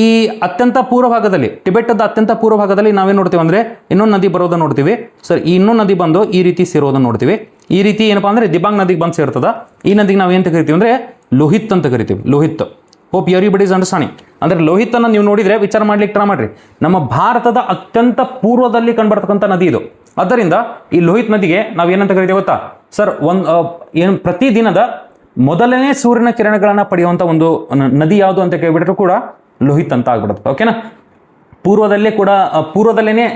ಈ ಅತ್ಯಂತ ಪೂರ್ವ ಭಾಗದಲ್ಲಿ, ಟಿಬೆಟದ ಅತ್ಯಂತ ಪೂರ್ವ ಭಾಗದಲ್ಲಿ ನಾವೇನು ನೋಡ್ತೀವಿ ಅಂದರೆ ಇನ್ನೊಂದು ನದಿ ಬರೋದನ್ನು ನೋಡ್ತೀವಿ ಸರ್. ಈ ಇನ್ನೊಂದು ನದಿ ಬಂದು ಈ ರೀತಿ ಸೇರೋದನ್ನು ನೋಡ್ತೀವಿ. ಈ ರೀತಿ ಏನಪ್ಪಾ ಅಂದರೆ ದಿಬಾಂಗ್ ನದಿಗೆ ಬಂದು ಸೇರ್ತದ. ಈ ನದಿಗೆ ನಾವು ಏನು ಕರಿತೀವಿ ಅಂದರೆ ಲೋಹಿತ್ ಅಂತ ಕರಿತೀವಿ. Lohit. Hope everybody is understanding. ಅಂದರೆ ಲೋಹಿತನ್ನು ನೀವು ನೋಡಿದರೆ ವಿಚಾರ ಮಾಡ್ಲಿಕ್ಕೆ ಟ್ರೈ ಮಾಡ್ರಿ. ನಮ್ಮ ಭಾರತದ ಅತ್ಯಂತ ಪೂರ್ವದಲ್ಲಿ ಕಂಡುಬರ್ತಕ್ಕಂಥ ನದಿ ಇದು. ಆದ್ದರಿಂದ ಈ ಲೋಹಿತ್ ನದಿಗೆ ನಾವು ಏನಂತ ಕರಿತೀವಿ ಗೊತ್ತಾ ಸರ್? ಏನು ಪ್ರತಿದಿನದ ಮೊದಲನೇ ಸೂರ್ಯನ ಕಿರಣಗಳನ್ನು ಪಡೆಯುವಂಥ ಒಂದು ನದಿ ಯಾವುದು ಅಂತ ಕೇಳಿಬಿಟ್ರೂ ಕೂಡ ಲೋಹಿತ್ ಅಂತ ಆಗ್ಬಿಡುತ್ತೆ. ಓಕೆನಾ, ಪೂರ್ವದಲ್ಲೇ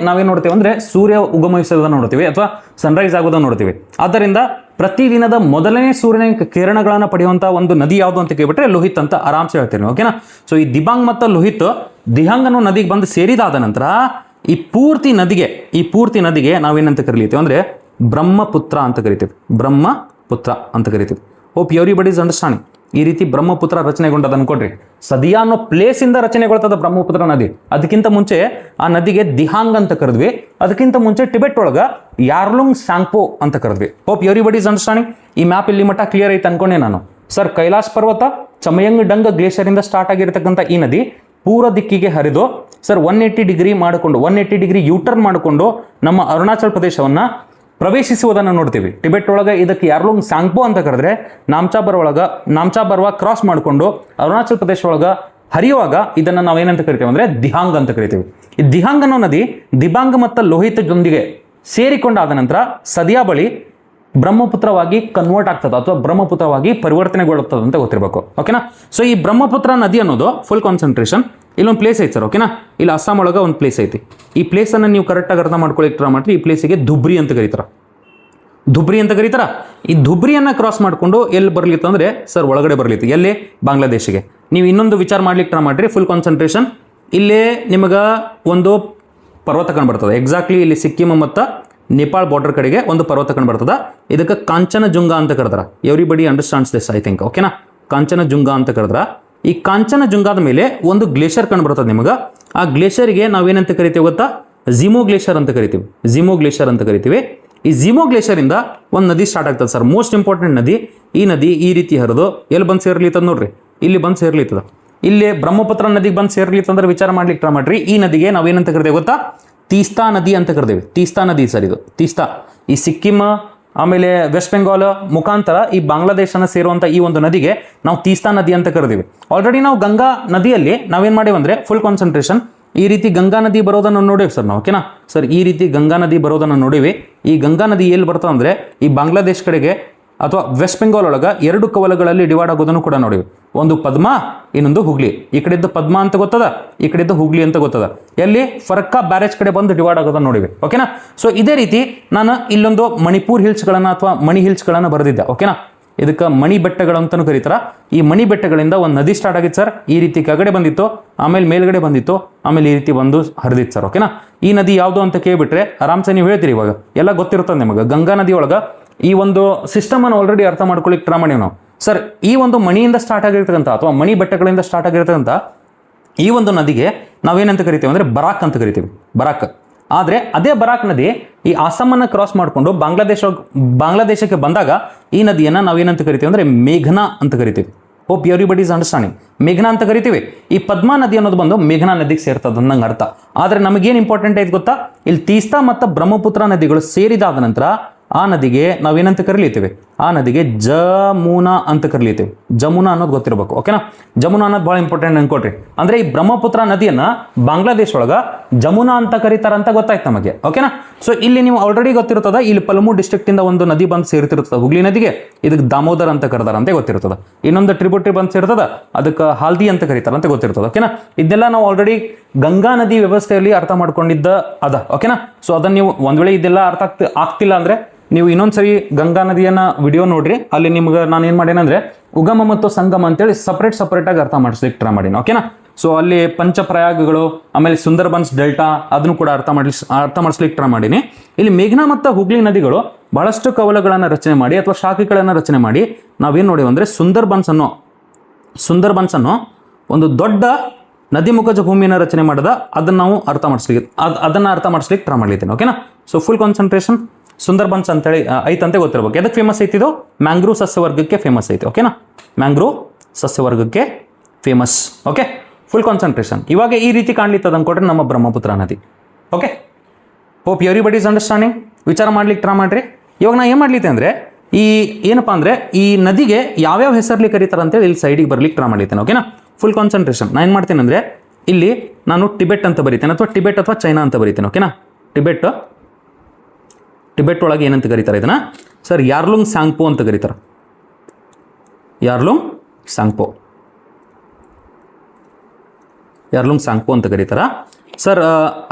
ನಾವೇನು ನೋಡ್ತೀವಿ ಅಂದರೆ ಸೂರ್ಯ ಉಗಮಿಸೋದನ್ನು ನೋಡ್ತೀವಿ ಅಥವಾ ಸನ್ರೈಸ್ ಆಗೋದನ್ನು ನೋಡ್ತೀವಿ. ಆದ್ದರಿಂದ ಪ್ರತಿದಿನದ ಮೊದಲನೇ ಸೂರ್ಯನ ಕಿರಣಗಳನ್ನು ಪಡೆಯುವಂಥ ಒಂದು ನದಿ ಯಾವುದು ಅಂತ ಕೇಳಿಬಿಟ್ರೆ ಲೋಹಿತ್ ಅಂತ ಆರಾಮ್ಸೆ ಹೇಳ್ತೀವಿ. ಓಕೆನಾ, ಸೊ ಈ ದಿಬಾಂಗ್ ಮತ್ತು ಲೋಹಿತ್ ದಿಹಾಂಗ್ ಅನ್ನೋ ನದಿಗೆ ಬಂದು ಸೇರಿದಾದ ನಂತರ ಈ ಪೂರ್ತಿ ನದಿಗೆ ನಾವೇನಂತ ಕರೀತೀವಿ ಅಂದರೆ ಬ್ರಹ್ಮಪುತ್ರ ಅಂತ ಕರಿತೀವಿ. Hope everybody is understanding. ಈ ರೀತಿ ಬ್ರಹ್ಮಪುತ್ರ ರಚನೆಗೊಂಡದ ಅನ್ಕೊಡ್ರಿ. ಸದಿಯಾ ಅನ್ನೋ ಪ್ಲೇಸ್ ಇಂದ ರಚನೆಗೊಳ್ತದ ಬ್ರಹ್ಮಪುತ್ರ ನದಿ. ಅದಕ್ಕಿಂತ ಮುಂಚೆ ಆ ನದಿಗೆ ದಿಹಾಂಗ್ ಅಂತ ಕರೆದ್ವಿ. ಅದಕ್ಕಿಂತ ಮುಂಚೆ ಟಿಬೆಟ್ ಒಳಗ ಯಾರ್ಲುಂಗ್ ಸಾಂಗ್ಪೋ ಅಂತ ಕರೆದ್ವಿ. Hope everybody is understanding. ಈ ಮ್ಯಾಪ್ ಇಲ್ಲಿ ಮಟ್ಟ ಕ್ಲಿಯರ್ ಐತೆ ಅನ್ಕೊಂಡೆ ನಾನು ಸರ್. ಕೈಲಾಶ್ ಪರ್ವತ ಚಮಯಂಗ್ ಡಂಗ್ ಗ್ಲೇಷಿಯರ್ ಇಂದ ಸ್ಟಾರ್ಟ್ ಆಗಿರ್ತಕ್ಕಂಥ ಈ ನದಿ ಪೂರ್ವ ದಿಕ್ಕಿಗೆ ಹರಿದು ಸರ್ 180 ಡಿಗ್ರಿ ಯೂಟರ್ನ್ ಮಾಡಿಕೊಂಡು ನಮ್ಮ ಅರುಣಾಚಲ ಪ್ರದೇಶವನ್ನ ಪ್ರವೇಶಿಸುವುದನ್ನು ನೋಡ್ತೀವಿ. ಟಿಬೆಟ್ ಒಳಗೆ ಇದಕ್ಕೆ ಯಾರ್ಲುಂಗ್ ಸಾಂಗ್ಪೋ ಅಂತ ಕರೆದ್ರೆ ನಾಮ್ಚಾ ಬರ್ವಾ ಕ್ರಾಸ್ ಮಾಡಿಕೊಂಡು ಅರುಣಾಚಲ ಪ್ರದೇಶ ಒಳಗೆ ಹರಿಯುವಾಗ ಇದನ್ನು ನಾವು ಏನಂತ ಕರಿತೀವಿ ಅಂದರೆ ದಿಹಾಂಗ್ ಅಂತ ಕರಿತೀವಿ. ಈ ದಿಹಾಂಗ್ ಅನ್ನೋ ನದಿ ದಿಬಾಂಗ್ ಮತ್ತು ಲೋಹಿತದೊಂದಿಗೆ ಸೇರಿಕೊಂಡಾದ ನಂತರ ಸದಿಯಾ ಬಳಿ ಬ್ರಹ್ಮಪುತ್ರವಾಗಿ ಕನ್ವರ್ಟ್ ಆಗ್ತದೆ ಅಥವಾ ಬ್ರಹ್ಮಪುತ್ರವಾಗಿ ಪರಿವರ್ತನೆಗೊಳ್ಳುತ್ತದೆ ಅಂತ ಗೊತ್ತಿರಬೇಕು. ಓಕೆನಾ, ಸೊ ಈ ಬ್ರಹ್ಮಪುತ್ರ ನದಿ ಅನ್ನೋದು ಫುಲ್ ಕಾನ್ಸಂಟ್ರೇಷನ್ ಇಲ್ಲೊಂದು ಪ್ಲೇಸ್ ಐತೆ ಸರ್. ಓಕೆನಾ, ಇಲ್ಲಿ ಅಸ್ಸಾಂ ಒಳಗೆ ಒಂದು ಪ್ಲೇಸ್ ಐತಿ. ಈ ಪ್ಲೇಸನ್ನು ನೀವು ಕರೆಕ್ಟಾಗಿ ಅರ್ಥ ಮಾಡ್ಕೊಳ್ಳಿಕ್ಕೆ ಟ್ರೈ ಮಾಡ್ರಿ. ಈ ಪ್ಲೇಸಿಗೆ ಧುಬ್ರಿ ಅಂತ ಕರೀತಾರ. ಈ ಧುಬ್ರಿಯನ್ನು ಕ್ರಾಸ್ ಮಾಡಿಕೊಂಡು ಎಲ್ಲಿ ಬರಲಿತ್ತು ಅಂದರೆ ಸರ್ ಒಳಗಡೆ ಬರಲಿತ್ತು. ಎಲ್ಲಿ? ಬಾಂಗ್ಲಾದೇಶಿಗೆ. ನೀವು ಇನ್ನೊಂದು ವಿಚಾರ ಮಾಡ್ಲಿಕ್ಕೆ ಟ್ರೈ ಮಾಡ್ರಿ. Full concentration. ಇಲ್ಲೇ ನಿಮಗೆ ಒಂದು ಪರ್ವತ ಕಂಡು ಬರ್ತದೆ. ಎಕ್ಸಾಕ್ಟ್ಲಿ ಇಲ್ಲಿ ಸಿಕ್ಕಿಂ ಮತ್ತು ನೇಪಾಳ ಬಾರ್ಡರ್ ಕಡೆಗೆ ಒಂದು ಪರ್ವತ ಕಂಡು ಬರ್ತದೆ. ಇದಕ್ಕೆ ಕಾಂಚನಜುಂಗ ಅಂತ ಕರೆದಾರ. Everybody understands this I think. ಓಕೆನಾ, ಕಾಂಚನಜುಂಗ ಅಂತ ಕರೆದ್ರ. ಈ ಕಾಂಚನಜುಂಗಾದ ಮೇಲೆ ಒಂದು ಗ್ಲೇಷಿಯರ್ ಕಂಡು ಬರ್ತದೆ ನಿಮಗೆ. ಆ ಗ್ಲೇಷಿಯರ್ಗೆ ನಾವೇನಂತ ಕರಿತೀವಿ ಗೊತ್ತಾ? ಝಿಮೋ ಗ್ಲೇಷಿಯರ್ ಅಂತ ಕರಿತೀವಿ. ಈ ಝಿಮೋ ಗ್ಲೇಷಿಯರಿಂದ ಒಂದು ನದಿ ಸ್ಟಾರ್ಟ್ ಆಗ್ತದೆ ಸರ್. ಮೋಸ್ಟ್ ಇಂಪಾರ್ಟೆಂಟ್ ನದಿ. ಈ ನದಿ ಈ ರೀತಿ ಹರಿದು ಎಲ್ಲಿ ಬಂದು ಸೇರ್ಲಿತ್ತದ ನೋಡ್ರಿ. ಇಲ್ಲಿ ಬಂದು ಸೇರ್ಲಿತ್ತದ. ಇಲ್ಲಿ ಬ್ರಹ್ಮಪುತ್ರ ನದಿಗೆ ಬಂದು ಸೇರ್ಲಿತ್ತಂದ್ರೆ ವಿಚಾರ ಮಾಡ್ಲಿಕ್ಕೆ ಟ್ರೈ ಮಾಡ್ರಿ. ಈ ನದಿಗೆ ನಾವೇನಂತ ಕರಿತೇವೆ ಗೊತ್ತಾ? ತೀಸ್ತಾ ನದಿ ಅಂತ ಕರಿತೇವೆ. ತೀಸ್ತಾ ನದಿ ಸರ್ ಇದು. ತೀಸ್ತಾ ಈ ಸಿಕ್ಕಿಂ ಆಮೇಲೆ ವೆಸ್ಟ್ ಬೆಂಗಾಲ್ ಮುಖಾಂತರ ಈ ಬಾಂಗ್ಲಾದೇಶನ ಸೇರುವಂಥ ಈ ಒಂದು ನದಿಗೆ ನಾವು ತೀಸ್ತಾ ನದಿ ಅಂತ ಕರೆದಿವಿ. ಆಲ್ರೆಡಿ ನಾವು ಗಂಗಾ ನದಿಯಲ್ಲಿ ನಾವೇನು ಮಾಡೇವಿ ಅಂದರೆ ಫುಲ್ ಕಾನ್ಸಂಟ್ರೇಷನ್ ಈ ರೀತಿ ಗಂಗಾ ನದಿ ಬರೋದನ್ನು ನೋಡೇವಿ ಸರ್ ನಾವು. ಓಕೆನಾ ಸರ್, ಈ ರೀತಿ ಗಂಗಾ ನದಿ ಬರೋದನ್ನು ನೋಡೀವಿ. ಈ ಗಂಗಾ ನದಿ ಎಲ್ಲಿ ಬರ್ತದೆ ಅಂದರೆ ಈ ಬಾಂಗ್ಲಾದೇಶ ಕಡೆಗೆ ಅಥವಾ ವೆಸ್ಟ್ ಬೆಂಗಾಲ್ ಒಳಗೆ 2 ಕವಲಗಳಲ್ಲಿ ಡಿವೈಡ್ ಆಗೋದನ್ನು ಕೂಡ ನೋಡಿವಿ. ಒಂದು ಪದ್ಮಾ, ಇನ್ನೊಂದು ಹುಗ್ಲಿ. ಈ ಕಡೆದ್ದು ಪದ್ಮಾ ಅಂತ ಗೊತ್ತದ, ಈ ಕಡೆದ್ದು ಹುಗ್ಲಿ ಅಂತ ಗೊತ್ತದ. ಎಲ್ಲಿ? ಫರಕ್ಕಾ ಬ್ಯಾರೇಜ್ ಕಡೆ ಬಂದು ಡಿವೈಡ್ ಆಗೋದನ್ನು ನೋಡಿವಿ. ಓಕೆನಾ, ಸೊ ಇದೇ ರೀತಿ ನಾನು ಇಲ್ಲೊಂದು ಮಣಿಪುರ್ ಹಿಲ್ಸ್ಗಳನ್ನು ಅಥವಾ ಮಣಿ ಹಿಲ್ಸ್ಗಳನ್ನು ಬರೆದಿದ್ದೆ. ಓಕೆನಾ, ಇದಕ್ಕೆ ಮಣಿ ಬೆಟ್ಟಗಳಂತಲೂ ಕರೀತಾರ. ಈ ಮಣಿ ಬೆಟ್ಟಗಳಿಂದ ಒಂದು ನದಿ ಸ್ಟಾರ್ಟ್ ಆಗಿತ್ತು ಸರ್. ಈ ರೀತಿ ಕೆಳಗಡೆ ಬಂದಿತ್ತು, ಆಮೇಲೆ ಮೇಲ್ಗಡೆ ಬಂದಿತ್ತು, ಆಮೇಲೆ ಈ ರೀತಿ ಬಂದು ಹರಿದಿತ್ತು ಸರ್. ಓಕೆನಾ, ಈ ನದಿ ಯಾವುದು ಅಂತ ಕೇಳಿಬಿಟ್ರೆ ಆರಾಮ್ಸೆ ನೀವು ಹೇಳ್ತೀರಿ. ಇವಾಗ ಎಲ್ಲ ಗೊತ್ತಿರ್ತದೆ ನಿಮಗೆ. ಗಂಗಾ ನದಿ ಒಳಗೆ ಈ ಒಂದು ಸಿಸ್ಟಮನ್ನು ಆಲ್ರೆಡಿ ಅರ್ಥ ಮಾಡ್ಕೊಳ್ಳಿಕ್ಕೆ ಟ್ರೈ ಮಾಡೀವಿ ನಾವು ಸರ್. ಈ ಒಂದು ಮಣಿಯಿಂದ ಸ್ಟಾರ್ಟ್ ಆಗಿರ್ತಕ್ಕಂಥ ಅಥವಾ ಮಣಿ ಬೆಟ್ಟಗಳಿಂದ ಸ್ಟಾರ್ಟ್ ಆಗಿರ್ತಕ್ಕಂಥ ಈ ಒಂದು ನದಿಗೆ ನಾವೇನಂತ ಕರಿತೀವಿ ಅಂದರೆ ಬರಾಕ್ ಅಂತ ಕರಿತೀವಿ. ಬರಾಕ್. ಆದರೆ ಅದೇ ಬರಾಕ್ ನದಿ ಈ ಅಸ್ಸಾಮನ್ನು ಕ್ರಾಸ್ ಮಾಡಿಕೊಂಡು ಬಾಂಗ್ಲಾದೇಶಕ್ಕೆ ಬಂದಾಗ ಈ ನದಿಯನ್ನು ನಾವೇನಂತ ಕರಿತೀವಿ ಅಂದರೆ ಮೇಘನಾ ಅಂತ ಕರಿತೀವಿ. Hope everybody is understanding. ಮೇಘನಾ ಅಂತ ಕರಿತೀವಿ. ಈ ಪದ್ಮಾ ನದಿ ಅನ್ನೋದು ಬಂದು ಮೇಘನಾ ನದಿಗೆ ಸೇರ್ತದೆ ಅನ್ನಂಗೆ ಅರ್ಥ. ಆದರೆ ನಮಗೇನು ಇಂಪಾರ್ಟೆಂಟ್ ಐತೆ ಗೊತ್ತಾ? ಇಲ್ಲಿ ತೀಸ್ತಾ ಮತ್ತು ಬ್ರಹ್ಮಪುತ್ರ ನದಿಗಳು ಸೇರಿದಾದ ನಂತರ ಆ ನದಿಗೆ ನಾವೇನಂತ ಕರೀತೀವಿ? ಆ ನದಿಗೆ ಜಮುನಾ ಅಂತ ಕರೀತೀವಿ. ಜಮುನಾ ಅನ್ನೋದು ಗೊತ್ತಿರಬೇಕು. ಓಕೆನಾ, ಜಮುನಾ ಅನ್ನೋದು ಭಾಳ ಇಂಪಾರ್ಟೆಂಟ್ ಅನ್ಕೊಳ್ರಿ. ಅಂದರೆ ಈ ಬ್ರಹ್ಮಪುತ್ರ ನದಿಯನ್ನ ಬಾಂಗ್ಲಾದೇಶ ಒಳಗೆ ಜಮುನಾ ಅಂತ ಕರೀತಾರಂತ ಗೊತ್ತಾಯ್ತು ನಮಗೆ. ಓಕೆನಾ, ಸೊ ಇಲ್ಲಿ ನೀವು ಆಲ್ರೆಡಿ ಗೊತ್ತಿರ್ತದ, ಇಲ್ಲಿ ಪಲಮು ಡಿಸ್ಟ್ರಿಕ್ಟ್ ಇಂದ ಒಂದು ನದಿ ಬಂದು ಸೇರ್ತಿರ್ತದೆ ಹುಗ್ಲಿ ನದಿಗೆ. ಇದಕ್ಕೆ ದಾಮೋದರ್ ಅಂತ ಕರೆದಾರ ಅಂತ ಗೊತ್ತಿರ್ತದ. ಇನ್ನೊಂದು ಟ್ರಿಬ್ಯೂಟರಿ ಬಂದು ಸೇರ್ತದ, ಅದಕ್ಕೆ ಹಾಲ್ದಿ ಅಂತ ಕರೀತಾರಂತ ಗೊತ್ತಿರ್ತದೆ. ಓಕೆನಾ, ಇದೆಲ್ಲ ನಾವು ಆಲ್ರೆಡಿ ಗಂಗಾ ನದಿ ವ್ಯವಸ್ಥೆಯಲ್ಲಿ ಅರ್ಥ ಮಾಡ್ಕೊಂಡಿದ್ದ ಅದ. ಓಕೆನಾ, ಸೊ ಅದನ್ನ ನೀವು ಒಂದ್ ವೇಳೆ ಇದೆಲ್ಲ ಅರ್ಥ ಆಗ್ತಿಲ್ಲ ಅಂದ್ರೆ ನೀವು ಇನ್ನೊಂದ್ಸರಿ ಗಂಗಾ ನದಿಯನ್ನ ವಿಡಿಯೋ ನೋಡ್ರಿ, ಅಲ್ಲಿ ನಿಮ್ಗೆ ನಾನು ಏನು ಮಾಡೇನಂದ್ರೆ ಉಗಮ ಮತ್ತು ಸಂಗಮ ಅಂತೇಳಿ ಸಪ್ರೇಟ್ ಆಗಿ ಅರ್ಥ ಮಾಡಿಸ್ಲಿಕ್ಕೆ ಟ್ರೈ ಮಾಡೀನಿ. ಓಕೆನಾ? ಸೊ ಅಲ್ಲಿ ಪಂಚಪ್ರಯಾಗಗಳು, ಆಮೇಲೆ ಸುಂದರ್ಬನ್ಸ್ ಡೆಲ್ಟಾ ಅದನ್ನು ಕೂಡ ಅರ್ಥ ಮಾಡಿಸ್ಲಿಕ್ಕೆ ಟ್ರೈ ಮಾಡೀನಿ. ಇಲ್ಲಿ ಮೇಘನಾ ಮತ್ತು ಹುಗ್ಲಿ ನದಿಗಳು ಬಹಳಷ್ಟು ಕವಲಗಳನ್ನು ರಚನೆ ಮಾಡಿ ಅಥವಾ ಶಾಖೆಗಳನ್ನು ರಚನೆ ಮಾಡಿ ನಾವೇನು ನೋಡಿವಿ ಅಂದರೆ ಸುಂದರ್ಬನ್ಸ್ ಅನ್ನೋ ಒಂದು ದೊಡ್ಡ ನದಿಮುಖಜ ಭೂಮಿಯನ್ನು ರಚನೆ ಮಾಡಿದ ಅದನ್ನು ನಾವು ಅರ್ಥ ಮಾಡಿಸ್ಲಿಕ್ಕೆ ಟ್ರೈ ಮಾಡಿದ್ದೇನೆ. ಓಕೆನಾ? ಸೊ ಫುಲ್ ಕಾನ್ಸಂಟ್ರೇಷನ್ ಸುಂದರ್ಬನ್ಸ್ ಅಂತೇಳಿ ಐತಂತೆ ಗೊತ್ತಿರ್ಬೇಕು. ಎದಕ್ಕೆ ಫೇಮಸ್ ಐತಿದು? ಮ್ಯಾಂಗ್ರೂವ್ ಸಸ್ಯವರ್ಗಕ್ಕೆ ಫೇಮಸ್ ಐತಿ. ಓಕೆನಾ? ಮ್ಯಾಂಗ್ರೂವ್ ಸಸ್ಯವರ್ಗಕ್ಕೆ ಫೇಮಸ್. Okay, full concentration. ಇವಾಗ ಈ ರೀತಿ ಕಾಣ್ಲಿತ್ತದ ಅನ್ಕೊಟ್ರೆ ನಮ್ಮ ಬ್ರಹ್ಮಪುತ್ರ ನದಿ. Okay, hope everybody is understanding. ವಿಚಾರ ಮಾಡ್ಲಿಕ್ಕೆ ಟ್ರೈ ಮಾಡ್ರಿ. ಇವಾಗ ನಾ ಏನು ಮಾಡ್ಲಿತ್ತೆ ಅಂದರೆ ಈ ಏನಪ್ಪ ಅಂದರೆ ಈ ನದಿಗೆ ಯಾವ್ಯಾವ ಹೆಸರಲ್ಲಿ ಕರೀತಾರೆ ಅಂತೇಳಿ ಇಲ್ಲಿ ಸೈಡಿಗೆ ಬರ್ಲಿಕ್ಕೆ ಟ್ರೈ ಮಾಡ್ಲಿತ್ತೇನೆ. ಓಕೆನಾ? Full concentration. ನಾನು ಏನು ಮಾಡ್ತೇನೆ ಅಂದರೆ ಇಲ್ಲಿ ನಾನು ಟಿಬೆಟ್ ಅಂತ ಬರೀತೇನೆ ಅಥವಾ ಚೈನಾ ಅಂತ ಬರೀತೇನೆ. ಓಕೆನಾ? ಟಿಬೆಟ್ ಒಳಗೆ ಏನಂತ ಕರೀತಾರೆ ಇದನ್ನ? ಸರ್ ಯಾರ್ಲುಂಗ್ ಸಾಂಗ್ಪೋ ಅಂತ ಕರೀತಾರೆ. ಯಾರ್ಲುಂಗ್ ಸಾಂಗ್ಪೋ ಅಂತ ಕರೀತಾರ. ಸರ್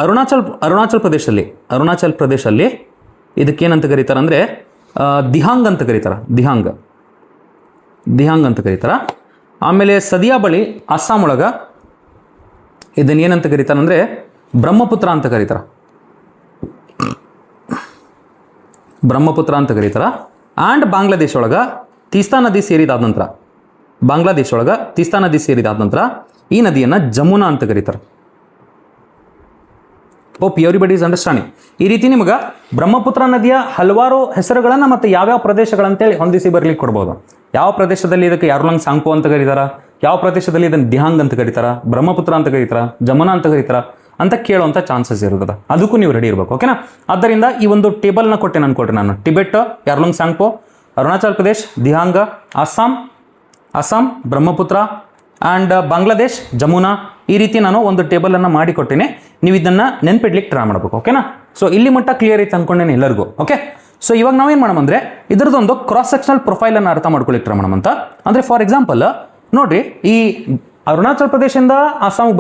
ಅರುಣಾಚಲ್ ಪ್ರದೇಶಲ್ಲಿ ಇದಕ್ಕೇನಂತ ಕರೀತಾರೆ ಅಂದರೆ ದಿಹಾಂಗ್ ಅಂತ ಕರೀತಾರೆ. ದಿಹಾಂಗ್ ಅಂತ ಕರೀತಾರೆ. ಆಮೇಲೆ ಸದಿಯಾ ಬಳಿ ಅಸ್ಸಾಂ ಒಳಗೆ ಇದನ್ನೇನಂತ ಕರೀತಾರೆ ಅಂದರೆ ಬ್ರಹ್ಮಪುತ್ರ ಅಂತ ಕರೀತಾರೆ. ಆ್ಯಂಡ್ ಬಾಂಗ್ಲಾದೇಶ ಒಳಗೆ ತೀಸ್ತಾ ನದಿ ಸೇರಿದಾದ ನಂತರ ಈ ನದಿಯನ್ನು ಜಮುನಾ ಅಂತ ಕರೀತಾರೆ. Hope everybody is understanding. ಈ ರೀತಿ ನಿಮಗೆ ಬ್ರಹ್ಮಪುತ್ರ ನದಿಯ ಹಲವಾರು ಹೆಸರುಗಳನ್ನು ಮತ್ತು ಯಾವ್ಯಾವ ಪ್ರದೇಶಗಳಂತೇಳಿ ಹೊಂದಿಸಿ ಬರ್ಲಿಕ್ಕೆ ಕೊಡ್ಬೋದು. ಯಾವ ಪ್ರದೇಶದಲ್ಲಿ ಇದಕ್ಕೆ ಯಾರ್ಲುಂಗ್ ಸಾಂಗ್ಪೋ ಅಂತ ಕರೀತಾರ, ಯಾವ ಪ್ರದೇಶದಲ್ಲಿ ಇದನ್ನು ದಿಹಾಂಗ್ ಅಂತ ಕರೀತಾರ, ಬ್ರಹ್ಮಪುತ್ರ ಅಂತ ಕರೀತಾರ, ಜಮುನಾ ಅಂತ ಕರೀತಾರ ಅಂತ ಕೇಳುವಂಥ ಚಾನ್ಸಸ್ ಇರ್ತದೆ. ಅದಕ್ಕೂ ನೀವು ರೆಡಿ ಇರಬೇಕು. ಓಕೆನಾ? ಆದ್ದರಿಂದ ಈ ಒಂದು ಟೇಬಲ್ನ ಕೊಟ್ಟೆ ನಾನು. Tibet Yarlung Tsangpo, Arunachal Pradesh Dihang, Assam Brahmaputra and Bangladesh Jamuna. ಈ ರೀತಿ ನಾನು ಒಂದು ಟೇಬಲನ್ನು ಮಾಡಿಕೊಟ್ಟೇನೆ. ನೀವು ಇದನ್ನು ನೆನ್ಪಿಡ್ಲಿಕ್ಕೆ ಟ್ರೈ ಮಾಡಬೇಕು. ಓಕೆನಾ? ಸೊ ಇಲ್ಲಿ ಮಟ್ಟ ಕ್ಲಿಯರ್ ಐತೆ ಅಂದ್ಕೊಂಡೇನೆ ಎಲ್ಲರಿಗೂ. ಓಕೆ, ಸೊ ಇವಾಗ ನಾವೇನು ಮಾಡೋಣ ಇದರದೊಂದು ಕ್ರಾಸ್ ಸೆಕ್ಷನಲ್ ಪ್ರೊಫೈಲನ್ನು ಅರ್ಥ ಮಾಡ್ಕೊಳ್ಳಿಕ್ಕೆ ಟ್ರೈ ಮಾಡೋಣ ಅಂತ. ಅಂದರೆ ಫಾರ್ ಎಕ್ಸಾಂಪಲ್ ನೋಡಿರಿ, ಈ ಅರುಣಾಚಲ್ ಪ್ರದೇಶದಿಂದ ಅಸ್ಸಾಮಿಗೆ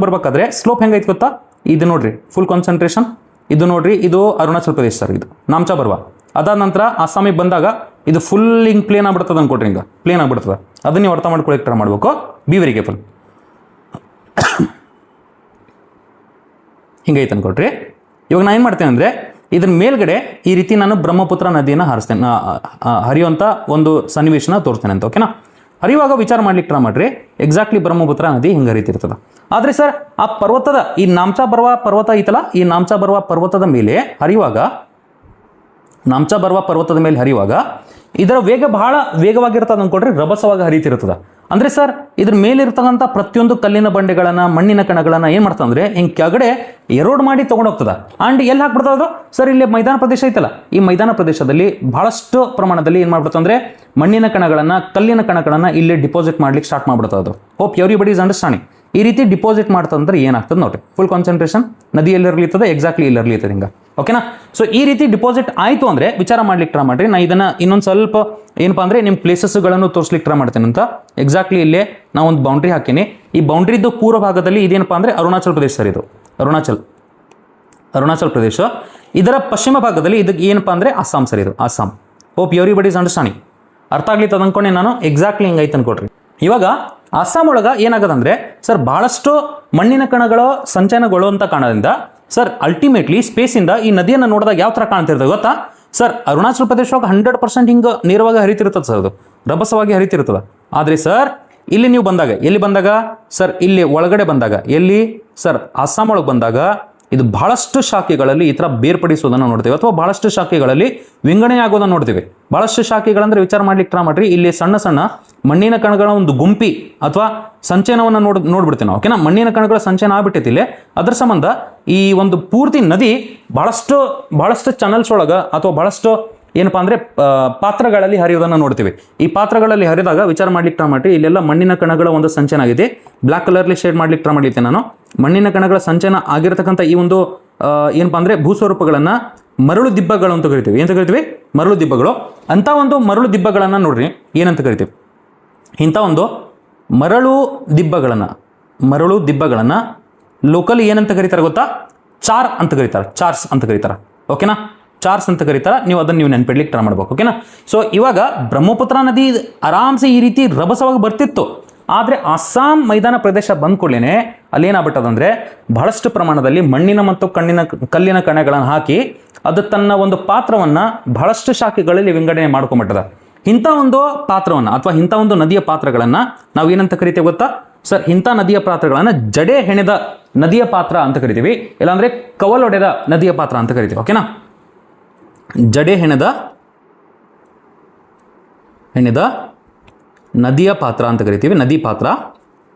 ಬರಬೇಕಾದ್ರೆ ಸ್ಲೋಪ್ ಹೆಂಗೈತೆ ಗೊತ್ತಾ? ಇದು ನೋಡ್ರಿ, ಫುಲ್ ಕಾನ್ಸಂಟ್ರೇಷನ್. ಇದು ನೋಡ್ರಿ, ಇದು ಅರುಣಾಚಲ್ ಪ್ರದೇಶ ಸರ್, ಇದು ನಾಮ್ಚಾ ಬರ್ವಾ. ಅದಾದ ನಂತರ ಅಸ್ಸಾಮಿಗೆ ಬಂದಾಗ ಇದು ಫುಲ್ ಹಿಂಗೆ ಪ್ಲೇನ್ ಆಗ್ಬಿಡ್ತದೆ ಅನ್ಕೊಟ್ರಿ, ಹಿಂಗೆ ಪ್ಲೇನ್ ಆಗ್ಬಿಡ್ತದೆ. ಅದನ್ನ ನೀವು ಅರ್ಥ ಮಾಡ್ಕೊಳ್ಳಿಕ್ಕೆ ಟ್ರೈ ಮಾಡಬೇಕು. Be very careful. ಹಿಂಗೈತೆ ಅನ್ಕೊಟ್ರಿ. ಇವಾಗ ನಾನು ಏನು ಮಾಡ್ತೇನೆ ಅಂದರೆ ಇದ್ರ ಮೇಲ್ಗಡೆ ಈ ರೀತಿ ನಾನು ಬ್ರಹ್ಮಪುತ್ರ ನದಿಯನ್ನು ಹರಿಯುವಂಥ ಒಂದು ಸನ್ನಿವೇಶನ ತೋರಿಸ್ತೇನೆ ಅಂತ. ಓಕೆನಾ? ಹರಿಯುವಾಗ ವಿಚಾರ ಮಾಡ್ಲಿಕ್ಕೆ ಟ್ರೈ ಮಾಡ್ರಿ. ಎಕ್ಸಾಕ್ಟ್ಲಿ ಬ್ರಹ್ಮಪುತ್ರ ನದಿ ಹಿಂಗೆ ಹರಿತಿರ್ತದೆ. ಆದರೆ ಸರ್ ಆ ಪರ್ವತದ ಈ ನಾಮ್ಚಾ ಬರ್ವಾ ಪರ್ವತ ಐತಲ್ಲ, ಈ ನಾಮ್ಚಾ ಬರ್ವಾ ಪರ್ವತದ ಮೇಲೆ ಹರಿಯುವಾಗ ಇದರ ವೇಗ ಬಹಳ ವೇಗವಾಗಿರ್ತದೆ ಅಂದ್ಕೊಡ್ರಿ, ರಭಸವಾಗಿ ಹರಿತಿರ್ತದೆ. ಅಂದರೆ ಸರ್ ಇದ್ರ ಮೇಲಿರ್ತಕ್ಕಂಥ ಪ್ರತಿಯೊಂದು ಕಲ್ಲಿನ ಬಂಡೆಗಳನ್ನು, ಮಣ್ಣಿನ ಕಣಗಳನ್ನು ಏನು ಮಾಡ್ತದೆ ಅಂದರೆ ಹಿಂಗೆ ಕೆಳಗಡೆ ಎರೋಡ್ ಮಾಡಿ ತೊಗೊಂಡೋಗ್ತದೆ. ಆ್ಯಂಡ್ ಎಲ್ಲಿ ಹಾಕ್ಬಿಡ್ತದೆ ಅದು? ಸರ್ ಇಲ್ಲಿ ಮೈದಾನ ಪ್ರದೇಶ ಐತಲ್ಲ, ಈ ಮೈದಾನ ಪ್ರದೇಶದಲ್ಲಿ ಬಹಳಷ್ಟು ಪ್ರಮಾಣದಲ್ಲಿ ಏನು ಮಾಡ್ಬಿಡ್ತದೆ ಅಂದರೆ ಮಣ್ಣಿನ ಕಣಗಳನ್ನು, ಕಲ್ಲಿನ ಕಣಗಳನ್ನು ಇಲ್ಲಿ ಡಿಪಾಸಿಟ್ ಮಾಡ್ಲಿಕ್ಕೆ ಸ್ಟಾರ್ಟ್ ಮಾಡ್ಬಿಡ್ತದೆ ಅದು. Hope everybody is understanding. ಈ ರೀತಿ ಡಿಪಾಸಿಟ್ ಮಾಡ್ತಂದ್ರೆ ಏನಾಗ್ತದೆ ನೋಡ್ರಿ, ಫುಲ್ ಕಾನ್ಸಂಟ್ರೇಷನ್. ನದಿ ಎಲ್ಲಿರ್ಲಿರ್ತದೆ? ಎಕ್ಸಾಕ್ಟ್ಲಿ ಇಲ್ಲಿರ್ಲಿರ್ತದೆ ಹಿಂಗೆ. ಓಕೆನಾ? ಸೊ ಈ ರೀತಿ ಡಿಪಾಸಿಟ್ ಆಯಿತು ಅಂದರೆ ವಿಚಾರ ಮಾಡ್ಲಿಕ್ಕೆ ಟ್ರೈ ಮಾಡ್ರಿ. ನಾನು ಇದನ್ನು ಇನ್ನೊಂದು ಸ್ವಲ್ಪ ಏನಪ್ಪ ಅಂದರೆ ನಿಮ್ಮ ಪ್ಲೇಸಸ್ಗಳನ್ನು ತೋರಿಸ್ಲಿಕ್ಕೆ ಟ್ರೈ ಮಾಡ್ತೇನೆ ಅಂತ. ಎಕ್ಸಾಕ್ಟ್ಲಿ ಇಲ್ಲೇ ನಾವು ಒಂದು ಬೌಂಡ್ರಿ ಹಾಕೀನಿ. ಈ ಬೌಂಡ್ರಿದ್ದು ಪೂರ್ವ ಭಾಗದಲ್ಲಿ ಇದೇನಪ್ಪ ಅಂದರೆ ಅರುಣಾಚಲ್ ಪ್ರದೇಶ ಸರ್, ಇದು ಅರುಣಾಚಲ್ ಪ್ರದೇಶ. ಇದರ ಪಶ್ಚಿಮ ಭಾಗದಲ್ಲಿ ಇದಕ್ಕೆ ಏನಪ್ಪ ಅಂದರೆ ಅಸ್ಸಾಂ ಸರ್, ಇದು Assam. Hope everybody is understanding. ಅರ್ಥ ಆಗ್ಲಿತ್ತು ಅನ್ಕೊಂಡೆ ನಾನು. ಎಕ್ಸಾಕ್ಟ್ಲಿ ಹಿಂಗೈತೆ ಅನ್ಕೊಡ್ರಿ. ಇವಾಗ ಅಸ್ಸಾಂ ಒಳಗೆ ಏನಾಗದಂದ್ರೆ ಸರ್ ಬಹಳಷ್ಟು ಮಣ್ಣಿನ ಕಣಗಳ ಸಂಚಯನಗೊಳ್ಳುವಂಥ ಕಾರಣದಿಂದ ಸರ್ ಅಲ್ಟಿಮೇಟ್ಲಿ ಸ್ಪೇಸಿಂದ ಈ ನದಿಯನ್ನು ನೋಡಿದಾಗ ಯಾವ ಥರ ಕಾಣ್ತಿರ್ತದೆ ಗೊತ್ತಾ ಸರ್? ಅರುಣಾಚಲ್ ಪ್ರದೇಶವಾಗ 100% ಹಿಂಗೆ ನೇರವಾಗಿ ಹರಿತಿರ್ತದೆ ಸರ್, ಅದು ರಭಸವಾಗಿ ಹರಿತಿರ್ತದೆ. ಆದರೆ ಸರ್ ಇಲ್ಲಿ ನೀವು ಬಂದಾಗ, ಎಲ್ಲಿ ಬಂದಾಗ ಸರ್? ಇಲ್ಲಿ ಒಳಗಡೆ ಬಂದಾಗ, ಎಲ್ಲಿ ಸರ್? ಅಸ್ಸಾಂ ಒಳಗೆ ಬಂದಾಗ ಇದು ಬಹಳಷ್ಟು ಶಾಖೆಗಳಲ್ಲಿ ಈ ಥರ ಬೇರ್ಪಡಿಸೋದನ್ನು ನೋಡ್ತೀವಿ, ಅಥವಾ ಬಹಳಷ್ಟು ಶಾಖೆಗಳಲ್ಲಿ ವಿಂಗಡಣೆ ಆಗೋದನ್ನು ನೋಡ್ತೀವಿ. ಬಹಳಷ್ಟು ಶಾಖೆಗಳಂದ್ರೆ ವಿಚಾರ ಮಾಡ್ಲಿಕ್ಕೆ ಟ್ರೈ ಮಾಡ್ರಿ. ಇಲ್ಲಿ ಸಣ್ಣ ಸಣ್ಣ ಮಣ್ಣಿನ ಕಣಗಳ ಒಂದು ಗುಂಪಿ ಅಥವಾ ಸಂಚಯನವನ್ನು ನೋಡ್ಬಿಡ್ತೀವಿ ನಾವು. ಓಕೆನಾ? ಮಣ್ಣಿನ ಕಣಗಳ ಸಂಚಯನ ಆಗ್ಬಿಟ್ಟೈತಿ ಇಲ್ಲಿ. ಅದ್ರ ಸಂಬಂಧ ಈ ಒಂದು ಪೂರ್ತಿ ನದಿ ಬಹಳಷ್ಟು ಚಾನಲ್ಸ್ ಒಳಗೆ ಅಥವಾ ಬಹಳಷ್ಟು ಏನಪ್ಪ ಅಂದರೆ ಪಾತ್ರಗಳಲ್ಲಿ ಹರಿಯೋದನ್ನು ನೋಡ್ತೀವಿ. ಈ ಪಾತ್ರಗಳಲ್ಲಿ ಹರಿದಾಗ ವಿಚಾರ ಮಾಡ್ಲಿಕ್ಕೆ ಟ್ರೈ ಮಾಡ್ರಿ. ಇಲ್ಲೆಲ್ಲ ಮಣ್ಣಿನ ಕಣಗಳ ಒಂದು ಸಂಚಯನ ಆಗಿದೆ. ಬ್ಲ್ಯಾಕ್ ಕಲರ್ಲಿ ಶೇಡ್ ಮಾಡ್ಲಿಕ್ಕೆ ಟ್ರೈ ಮಾಡಿದ್ದೆ ನಾನು. ಮಣ್ಣಿನ ಕಣಗಳ ಸಂಚಯನ ಆಗಿರತಕ್ಕಂಥ ಈ ಒಂದು ಏನಪ್ಪ ಅಂದರೆ ಭೂಸ್ವರೂಪಗಳನ್ನು ಮರಳು ದಿಬ್ಬಗಳು ಅಂತ ಕರಿತೀವಿ. ಏನಂತ ಕರಿತೀವಿ? ಮರಳು ದಿಬ್ಬಗಳು. ಅಂಥ ಒಂದು ಮರಳು ದಿಬ್ಬಗಳನ್ನು ನೋಡ್ರಿ ಏನಂತ ಕರಿತೀವಿ? ಇಂಥ ಒಂದು ಮರಳು ದಿಬ್ಬಗಳನ್ನು ಲೋಕಲ್ ಏನಂತ ಕರೀತಾರೆ ಗೊತ್ತಾ? ಚಾರ್ಸ್ ಅಂತ ಕರೀತಾರೆ. ಓಕೆನಾ? ಚಾರ್ಸ್ ಅಂತ ಕರೀತಾರೆ, ನೀವು ಅದನ್ನು ನೀವು ನೆನ್ಪಿಡ್ಲಿಕ್ಕೆ ಟ್ರೈ ಮಾಡ್ಬೇಕು. ಓಕೆನಾ. ಸೊ ಇವಾಗ ಬ್ರಹ್ಮಪುತ್ರ ನದಿ ಆರಾಮ್ಸೆ ಈ ರೀತಿ ರಭಸವಾಗಿ ಬರ್ತಿತ್ತು. ಆದರೆ ಅಸ್ಸಾಂ ಮೈದಾನ ಪ್ರದೇಶ ಬಂದ ಕೂಡಲೇ ಅಲ್ಲೇನಾಗ್ಬಿಟ್ಟದಂದ್ರೆ ಬಹಳಷ್ಟು ಪ್ರಮಾಣದಲ್ಲಿ ಮಣ್ಣಿನ ಮತ್ತು ಕಲ್ಲಿನ ಕಣಗಳನ್ನು ಹಾಕಿ ಅದು ತನ್ನ ಒಂದು ಪಾತ್ರವನ್ನು ಬಹಳಷ್ಟು ಶಾಖೆಗಳಲ್ಲಿ ವಿಂಗಡಣೆ ಮಾಡ್ಕೊಂಡ್ಬಿಟ್ಟದ. ಇಂಥ ಒಂದು ಪಾತ್ರವನ್ನು ಅಥವಾ ಇಂಥ ಒಂದು ನದಿಯ ಪಾತ್ರಗಳನ್ನು ನಾವು ಏನಂತ ಕರಿತೇವೆ ಗೊತ್ತಾ ಸರ್? ಇಂಥ ನದಿಯ ಪಾತ್ರಗಳನ್ನು ಜಡೆ ಹೆಣೆದ ನದಿಯ ಪಾತ್ರ ಅಂತ ಕರಿತೀವಿ, ಇಲ್ಲಾಂದ್ರೆ ಕವಲೊಡೆದ ನದಿಯ ಪಾತ್ರ ಅಂತ ಕರಿತೀವಿ. ಓಕೆನಾ. ಜಡೆ ಹೆಣೆದ ನದಿಯ ಪಾತ್ರ ಅಂತ ಕರಿತೀವಿ, ನದಿ ಪಾತ್ರ,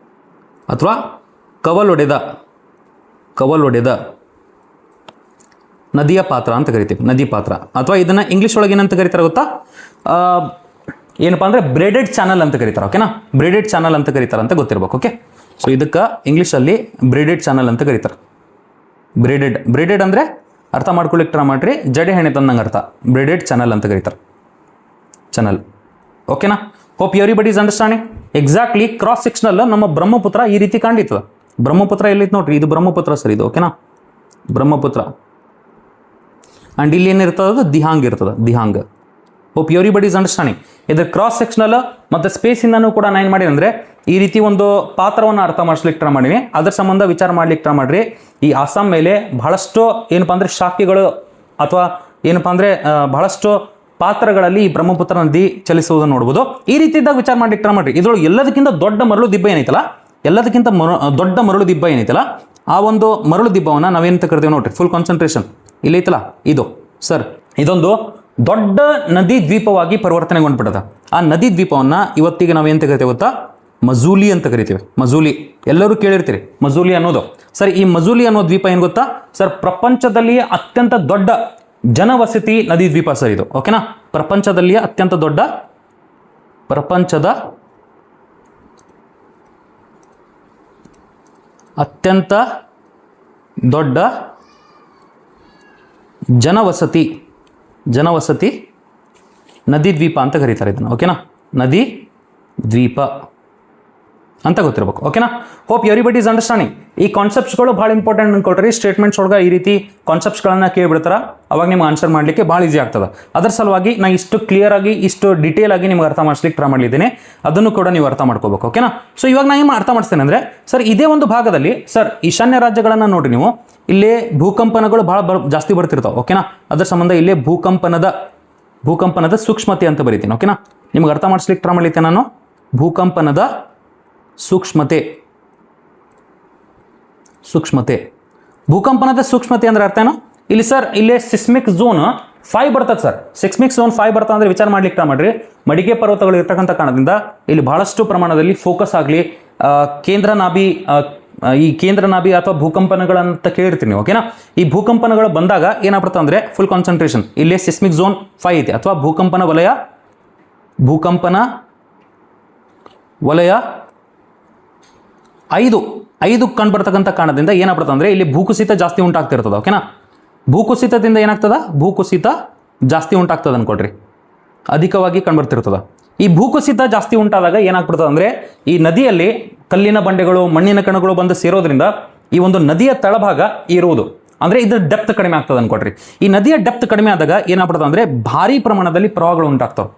ಅಥವಾ ಕವಲೊಡೆದ ನದಿಯ ಪಾತ್ರ ಅಂತ ಕರಿತೀವಿ, ನದಿ ಪಾತ್ರ. ಅಥವಾ ಇದನ್ನ ಇಂಗ್ಲಿಷ್ ಒಳಗೆ ಏನಂತ ಕರೀತಾರೆ ಗೊತ್ತಾ? ಏನಪ್ಪಾ ಅಂದ್ರೆ ಬ್ರೇಡೆಡ್ ಚಾನಲ್ ಅಂತ ಕರೀತಾರೆ. ಓಕೆನಾ. ಬ್ರೇಡೆಡ್ ಚಾನಲ್ ಅಂತ ಕರೀತಾರೆ ಅಂತ ಗೊತ್ತಿರ್ಬೇಕು. ಓಕೆ. ಸೊ ಇದಕ್ಕೆ ಇಂಗ್ಲೀಷಲ್ಲಿ ಬ್ರೇಡೆಡ್ ಚಾನಲ್ ಅಂತ ಕರೀತಾರೆ. ಬ್ರೇಡೆಡ್ ಅಂದ್ರೆ ಅರ್ಥ ಮಾಡ್ಕೊಳ್ಳಿಕ್ಕೆ ಟ್ರೈ ಮಾಡ್ರಿ, ಜಡೆ ಹೆಣೆ ತಂದಂಗೆ ಅರ್ಥ. ಬ್ರೇಡೆಡ್ ಚಾನಲ್ ಅಂತ ಕರೀತಾರೆ, ಚಾನಲ್. ಓಕೆನಾ. Hope everybody is understanding. Exactly cross sectional ನಮ್ಮ ಬ್ರಹ್ಮಪುತ್ರ ಈ ರೀತಿ ಕಾಣಿತದ. ಬ್ರಹ್ಮಪುತ್ರ ಎಲ್ಲಿತ್ತು ನೋಡ್ರಿ, ಇದು ಬ್ರಹ್ಮಪುತ್ರ ಸರ್, ಇದು. ಓಕೆನಾ. ಬ್ರಹ್ಮಪುತ್ರ. ಅಂಡ್ ಇಲ್ಲಿ ಏನಿರ್ತದ, ದಿಹಾಂಗ್ ಇರ್ತದೆ, Dihang. Hope everybody is understanding. ಇದ್ರ ಕ್ರಾಸ್ ಸೆಕ್ಷನಲ್ ಮತ್ತು ಸ್ಪೇಸಿಂದನೂ ಕೂಡ ನಾನು ಏನು ಮಾಡಿ ಅಂದರೆ ಈ ರೀತಿ ಒಂದು ಪಾತ್ರವನ್ನು ಅರ್ಥ ಮಾಡಿಸ್ಲಿಕ್ಕೆ ಟ್ರೈ ಮಾಡೀನಿ. ಅದ್ರ ಸಂಬಂಧ ವಿಚಾರ ಮಾಡ್ಲಿಕ್ಕೆ ಟ್ರೈ ಮಾಡ್ರಿ. ಈ ಅಸ್ಸಾಂ ಮೇಲೆ ಬಹಳಷ್ಟು ಏನಪ್ಪ ಅಂದರೆ ಶಾಖೆಗಳು ಅಥವಾ ಏನಪ್ಪ ಅಂದರೆ ಬಹಳಷ್ಟು ಪಾತ್ರಗಳಲ್ಲಿ ಈ ಬ್ರಹ್ಮಪುತ್ರ ನದಿ ಚಲಿಸುವುದನ್ನು ನೋಡ್ಬೋದು. ಈ ರೀತಿ ಇದ್ದಾಗ ವಿಚಾರ ಮಾಡ್ಲಿಕ್ಕೆ ಟ್ರೈ ಮಾಡ್ರಿ. ಇದ್ರೊಳಗೆ ಎಲ್ಲದಕ್ಕಿಂತ ದೊಡ್ಡ ಮರಳು ದಿಬ್ಬ ಏನೈತಲ್ಲ, ದೊಡ್ಡ ಮರಳು ದಿಬ್ಬ ಏನೈತಲ್ಲ, ಆ ಒಂದು ಮರಳು ದಿಬ್ಬವನ್ನು ನಾವೇನಂತ ಕರಿತೀವಿ ನೋಡ್ರಿ, ಫುಲ್ ಕಾನ್ಸಂಟ್ರೇಷನ್ ಇಲ್ಲಿ ಐತಲ್ಲ, ಇದು ಸರ್, ಇದೊಂದು ದೊಡ್ಡ ನದಿ ದ್ವೀಪವಾಗಿ ಪರಿವರ್ತನೆಗೊಂಡ್ಬಿಟ್ಟದ. ಆ ನದಿ ದ್ವೀಪವನ್ನು ಇವತ್ತಿಗೆ ನಾವೇಂತ ಕರಿತೇವೆ ಗೊತ್ತಾ? ಮಜೂಲಿ ಅಂತ ಕರಿತೀವಿ. ಮಜೂಲಿ ಎಲ್ಲರೂ ಕೇಳಿರ್ತೀರಿ, ಮಜೂಲಿ ಅನ್ನೋದು. ಸರ್, ಈ ಮಜೂಲಿ ಅನ್ನೋ ದ್ವೀಪ ಏನು ಗೊತ್ತಾ ಸರ್? ಪ್ರಪಂಚದಲ್ಲಿಯೇ ಅತ್ಯಂತ ದೊಡ್ಡ ಜನವಸತಿ ನದಿ ದ್ವೀಪ ಸರ್ ಇದು. ಓಕೆನಾ. ಪ್ರಪಂಚದಲ್ಲಿಯೇ ಅತ್ಯಂತ ದೊಡ್ಡ ಜನವಸತಿ ನದಿ ದ್ವೀಪ ಅಂತ ಕರೀತಾರೆ ಇದನ್ನು. ಓಕೆನಾ. ನದಿ ದ್ವೀಪ ಅಂತ ಗೊತ್ತಿರಬೇಕು. ಓಕೆನಾ. Hope everybody is understanding. ಈ ಕಾನ್ಸೆಪ್ಟ್ಸ್ಗಳು ಭಾಳ ಇಂಪಾರ್ಟೆಂಟ್ ಅನ್ಕೊಳ್ರಿ. ಸ್ಟೇಟ್ಮೆಂಟ್ಸ್ ಒಳಗೆ ಈ ರೀತಿ ಕಾನ್ಸೆಪ್ಟ್ಸ್ಗಳನ್ನು ಕೇಳಿಬಿಡ್ತಾರೆ, ಅವಾಗ ನಿಮ್ಗೆ ಆನ್ಸರ್ ಮಾಡಲಿಕ್ಕೆ ಭಾಳ ಈಸಿ ಆಗ್ತದೆ. ಅದರ ಸಲುವಾಗಿ ನಾನು ಇಷ್ಟು ಕ್ಲಿಯರ್ ಆಗಿ, ಇಷ್ಟು ಡೀಟೇಲ್ ಆಗಿ ನಿಮ್ಗೆ ಅರ್ಥ ಮಾಡಿಸ್ಲಿಕ್ಕೆ ಟ್ರೈ ಮಾಡಲಿದ್ದೀನಿ. ಅದನ್ನು ಕೂಡ ನೀವು ಅರ್ಥ ಮಾಡ್ಕೋಬೇಕು. ಓಕೆನಾ. ಸೊ ಇವಾಗ ನಾನು ಏನು ಅರ್ಥ ಮಾಡಿಸ್ತೇನೆ ಅಂದರೆ ಸರ್, ಇದೇ ಒಂದು ಭಾಗದಲ್ಲಿ ಸರ್ ಈಶಾನ್ಯ ರಾಜ್ಯಗಳನ್ನು ನೋಡಿ ನೀವು, ಇಲ್ಲೇ ಭೂಕಂಪನಗಳು ಭಾಳ ಜಾಸ್ತಿ ಬರ್ತಿರ್ತಾವೆ. ಓಕೆನಾ. ಅದರ ಸಂಬಂಧ ಇಲ್ಲೇ ಭೂಕಂಪನದ ಸೂಕ್ಷ್ಮತೆ ಅಂತ ಬರೀತೀನಿ. ಓಕೆನಾ. ನಿಮ್ಗೆ ಅರ್ಥ ಮಾಡಿಸ್ಲಿಕ್ಕೆ ಟ್ರೈ ಮಾಡಲಿಕ್ಕೆ ನಾನು ಭೂಕಂಪನದ ಸೂಕ್ಷ್ಮತೆ. ಭೂಕಂಪನದ ಸೂಕ್ಷ್ಮತೆ ಅಂದ್ರೆ ಅರ್ಥ ಏನು? ಇಲ್ಲಿ ಸರ್, ಇಲ್ಲೇ ಸಿಸ್ಮಿಕ್ ಝೋನ್ 5 ಬರ್ತದೆ ಸರ್. ಸಿಸ್ಮಿಕ್ ಝೋನ್ 5 ಬರ್ತದೆ ಅಂದ್ರೆ ವಿಚಾರ ಮಾಡ್ಲಿಕ್ಕೆ ಟ್ರೈ ಮಾಡ್ರಿ. ಮಡಿಕೆ ಪರ್ವತಗಳು ಇರ್ತಕ್ಕಂಥ ಕಾರಣದಿಂದ ಇಲ್ಲಿ ಬಹಳಷ್ಟು ಪ್ರಮಾಣದಲ್ಲಿ ಫೋಕಸ್ ಆಗಲಿ ಈ ಕೇಂದ್ರ ನಾಭಿ ಅಥವಾ ಭೂಕಂಪನಗಳಂತ ಕೇಳಿರ್ತೀನಿ. ಓಕೆನಾ. ಈ ಭೂಕಂಪನಗಳು ಬಂದಾಗ ಏನಾಗ್ಬಿಡುತ್ತೆ ಅಂದ್ರೆ ಫುಲ್ ಕಾನ್ಸಂಟ್ರೇಷನ್ ಇಲ್ಲೇ ಸಿಸ್ಮಿಕ್ ಝೋನ್ 5 ಐತೆ, ಅಥವಾ ಭೂಕಂಪನ ವಲಯ 5 ಕಂಡುಬರ್ತಕ್ಕಂಥ ಕಾರಣದಿಂದ ಏನಾಗ್ಬಿಡುತ್ತೆ ಅಂದ್ರೆ ಇಲ್ಲಿ ಭೂಕುಸಿತ ಜಾಸ್ತಿ ಉಂಟಾಗ್ತಿರ್ತದೆ. ಓಕೆನಾ. ಭೂಕುಸಿತದಿಂದ ಏನಾಗ್ತದ? ಭೂಕುಸಿತ ಜಾಸ್ತಿ ಉಂಟಾಗ್ತದೆ ಅನ್ಕೊಳ್ರಿ, ಅಧಿಕವಾಗಿ ಕಂಡುಬರ್ತಿರ್ತದ. ಈ ಭೂಕುಸಿತ ಜಾಸ್ತಿ ಉಂಟಾದಾಗ ಏನಾಗ್ಬಿಡ್ತದೆ ಅಂದ್ರೆ ಈ ನದಿಯಲ್ಲಿ ಕಲ್ಲಿನ ಬಂಡೆಗಳು, ಮಣ್ಣಿನ ಕಣಗಳು ಬಂದು ಸೇರೋದ್ರಿಂದ ಈ ಒಂದು ನದಿಯ ತಳಭಾಗ ಇರುವುದು ಅಂದ್ರೆ ಇದ್ರ ಡೆಪ್ತ್ ಕಡಿಮೆ ಆಗ್ತದೆ ಅನ್ಕೊಳ್ರಿ. ಈ ನದಿಯ ಡೆಪ್ತ್ ಕಡಿಮೆ ಆದಾಗ ಏನಾಗ್ಬಿಡ್ತದೆ ಅಂದ್ರೆ ಭಾರಿ ಪ್ರಮಾಣದಲ್ಲಿ ಪ್ರವಾಹಗಳು ಉಂಟಾಗ್ತವೆ.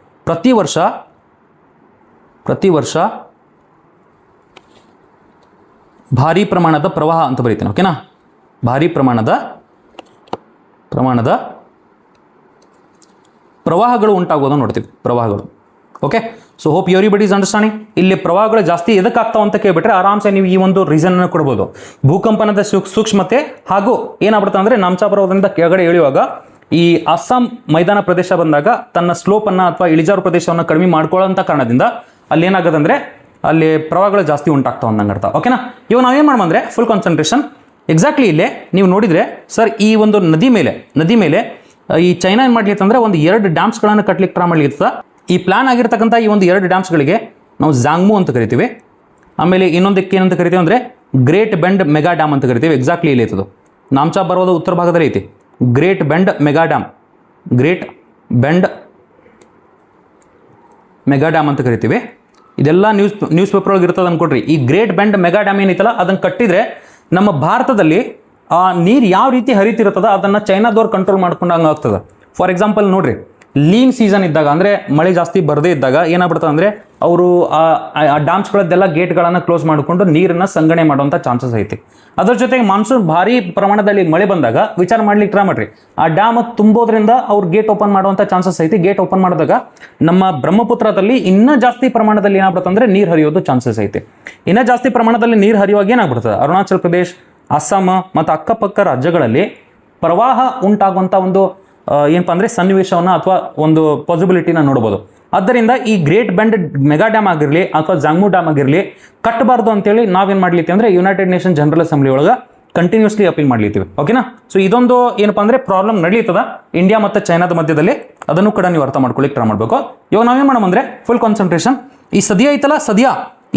ಪ್ರತಿ ವರ್ಷ ಭಾರಿ ಪ್ರಮಾಣದ ಪ್ರವಾಹ ಅಂತ ಬರೀತೀನಿ. ಓಕೆನಾ. ಭಾರಿ ಪ್ರಮಾಣದ ಪ್ರವಾಹಗಳು ಉಂಟಾಗೋದನ್ನು ನೋಡ್ತೀವಿ, ಪ್ರವಾಹಗಳು. Okay. So hope everybody is understanding. ಇಲ್ಲಿ ಪ್ರವಾಹಗಳು ಜಾಸ್ತಿ ಎದಕ್ಕೆ ಆಗ್ತಾವ ಅಂತ ಕೇಳ್ಬಿಟ್ರೆ ಆರಾಮ್ಸೆ ನೀವು ಈ ಒಂದು ರೀಸನ್ ಅನ್ನು ಕೊಡ್ಬೋದು. ಭೂಕಂಪನದ ಸೂಕ್ಷ್ಮತೆ ಹಾಗೂ ಏನಾಗ್ಬಿಡುತ್ತೆ ಅಂದ್ರೆ ನಾಮ್ಚಾ ಪರ್ವತದಿಂದ ಕೆಳಗಡೆ ಇಳಿಯುವಾಗ ಈ ಅಸ್ಸಾಂ ಮೈದಾನ ಪ್ರದೇಶ ಬಂದಾಗ ತನ್ನ ಸ್ಲೋಪ್ ಅನ್ನ ಅಥವಾ ಇಳಿಜಾರು ಪ್ರದೇಶವನ್ನು ಕಡಿಮೆ ಮಾಡ್ಕೊಳ್ಳೋಂಥ ಕಾರಣದಿಂದ ಅಲ್ಲಿ ಏನಾಗೋದಂದ್ರೆ ಅಲ್ಲಿ ಪ್ರವಾಹಗಳು ಜಾಸ್ತಿ ಉಂಟಾಗ್ತಾವ ಅಂದಂಗೆ ಅರ್ಥ. ಓಕೆನಾ. ಇವಾಗ ನಾವೇನು ಮಾಡ್ಬಂದ್ರೆ ಫುಲ್ ಕಾನ್ಸಂಟ್ರೇಷನ್ ಎಕ್ಸಾಕ್ಟ್ಲಿ ಇಲ್ಲೇ ನೀವು ನೋಡಿದ್ರೆ ಸರ್, ಈ ಒಂದು ನದಿ ಮೇಲೆ ಈ ಚೈನಾ ಏನು ಮಾಡ್ಲಿತ್ತಂದ್ರೆ ಒಂದು 2 ಡ್ಯಾಮ್ಸ್ಗಳನ್ನು ಕಟ್ಲಿಕ್ಕೆ ಟ್ರೈ ಮಾಡ್ಲಿತ್ತ. ಈ ಪ್ಲಾನ್ ಆಗಿರ್ತಕ್ಕಂಥ ಈ ಒಂದು 2 ಡ್ಯಾಮ್ಸ್ಗಳಿಗೆ ನಾವು ಜಾಂಗ್ಮು ಅಂತ ಕರಿತೀವಿ. ಆಮೇಲೆ ಇನ್ನೊಂದಕ್ಕೆ ಏನಂತ ಕರಿತೀವಿ ಅಂದರೆ ಗ್ರೇಟ್ ಬೆಂಡ್ ಮೆಗಾ ಡ್ಯಾಮ್ ಅಂತ ಕರಿತೀವಿ. ಎಕ್ಸಾಕ್ಟ್ಲಿ ಇಲ್ಲಿ ಐತದು, ನಾಮ್ಚಾ ಪರ್ವತದ ಉತ್ತರ ಭಾಗದಲ್ಲಿ ಐತಿ. ಗ್ರೇಟ್ ಬೆಂಡ್ ಮೆಗಾ ಡ್ಯಾಮ್ ಅಂತ ಕರಿತೀವಿ. ಇದೆಲ್ಲ ನ್ಯೂಸ್ ಪೇಪರ್ ಒಳಗೆ ಇರ್ತದೆ ಅನ್ಕೊಡ್ರಿ. ಈ ಗ್ರೇಟ್ ಬೆಂಡ್ ಮೆಗಾ ಡ್ಯಾಮ್ ಏನೈತಲ್ಲ ಅದನ್ನು ಕಟ್ಟಿದ್ರೆ ನಮ್ಮ ಭಾರತದಲ್ಲಿ ಆ ನೀರು ಯಾವ ರೀತಿ ಹರಿತಿರ್ತದ ಅದನ್ನು ಚೈನಾದವ್ರು ಕಂಟ್ರೋಲ್ ಮಾಡ್ಕೊಂಡಂಗೆ ಆಗ್ತದೆ. ಫಾರ್ ಎಕ್ಸಾಂಪಲ್ ನೋಡ್ರಿ, ಲೀನ್ ಸೀಸನ್ ಇದ್ದಾಗ ಅಂದರೆ ಮಳೆ ಜಾಸ್ತಿ ಬರದೇ ಇದ್ದಾಗ ಏನಾಗ್ಬಿಡ್ತದೆ ಅಂದರೆ ಅವರು ಆ ಡ್ಯಾಮ್ಸ್ಗಳದ್ದೆಲ್ಲ ಗೇಟ್ಗಳನ್ನು ಕ್ಲೋಸ್ ಮಾಡಿಕೊಂಡು ನೀರನ್ನು ಸಂಗ್ರಹಣೆ ಮಾಡುವಂಥ ಚಾನ್ಸಸ್ ಐತಿ. ಅದ್ರ ಜೊತೆಗೆ ಮಾನ್ಸೂನ್ ಭಾರಿ ಪ್ರಮಾಣದಲ್ಲಿ ಮಳೆ ಬಂದಾಗ ವಿಚಾರ ಮಾಡ್ಲಿಕ್ಕೆ ಟ್ರೈ ಮಾಡ್ರಿ, ಆ ಡ್ಯಾಮ್ ತುಂಬೋದ್ರಿಂದ ಅವ್ರು ಗೇಟ್ ಓಪನ್ ಮಾಡುವಂಥ ಚಾನ್ಸಸ್ ಐತಿ. ಗೇಟ್ ಓಪನ್ ಮಾಡಿದಾಗ ನಮ್ಮ ಬ್ರಹ್ಮಪುತ್ರದಲ್ಲಿ ಇನ್ನೂ ಜಾಸ್ತಿ ಪ್ರಮಾಣದಲ್ಲಿ ಏನಾಗ್ಬಿಡುತ್ತೆ ಅಂದರೆ ನೀರು ಹರಿಯೋದು ಚಾನ್ಸಸ್ ಐತಿ. ಇನ್ನೂ ಜಾಸ್ತಿ ಪ್ರಮಾಣದಲ್ಲಿ ನೀರು ಹರಿಯುವಾಗ ಏನಾಗ್ಬಿಡ್ತದೆ, ಅರುಣಾಚಲ ಪ್ರದೇಶ್, ಅಸ್ಸಾಂ ಮತ್ತು ಅಕ್ಕಪಕ್ಕ ರಾಜ್ಯಗಳಲ್ಲಿ ಪ್ರವಾಹ ಉಂಟಾಗುವಂಥ ಒಂದು ಏನಪ್ಪ ಅಂದರೆ ಸನ್ನಿವೇಶವನ್ನು ಅಥವಾ ಒಂದು ಪಾಸಿಬಿಲಿಟಿನ ನೋಡ್ಬೋದು. ಆದ್ದರಿಂದ ಈ ಗ್ರೇಟ್ ಬೆಂಡ್ ಮೆಗಾ ಡ್ಯಾಮ್ ಆಗಿರಲಿ ಅಥವಾ ಜಾಂಗ್ಮು ಡ್ಯಾಮ್ ಆಗಿರಲಿ ಕಟ್ಟಬಾರ್ದು ಅಂತೇಳಿ ನಾವೇನು ಮಾಡ್ಲಿತ್ತೀವಿ ಅಂದರೆ ಯುನೈಟೆಡ್ ನೇಷನ್ ಜನರಲ್ ಅಸೆಂಬ್ಲಿ ಒಳಗೆ ಕಂಟಿನ್ಯೂಸ್ಲಿ ಅಪೀಲ್ ಮಾಡ್ಲಿತ್ತೀವಿ. ಓಕೆನಾ. ಸೊ ಇದೊಂದು ಏನಪ್ಪ ಅಂದರೆ ಪ್ರಾಬ್ಲಮ್ ನಡೀತದ ಇಂಡಿಯಾ ಮತ್ತು ಚೈನಾದ ಮಧ್ಯದಲ್ಲಿ, ಅದನ್ನು ಕೂಡ ನೀವು ಅರ್ಥ ಮಾಡ್ಕೊಳ್ಳಿಕ್ಕೆ ಟ್ರೈ ಮಾಡಬೇಕು. ಇವಾಗ ನಾವೇನು ಮಾಡೋಣ ಅಂದರೆ ಫುಲ್ ಕಾನ್ಸಂಟ್ರೇಷನ್ ಈ ಸದಿಯಾ ಐತಲ್ಲ,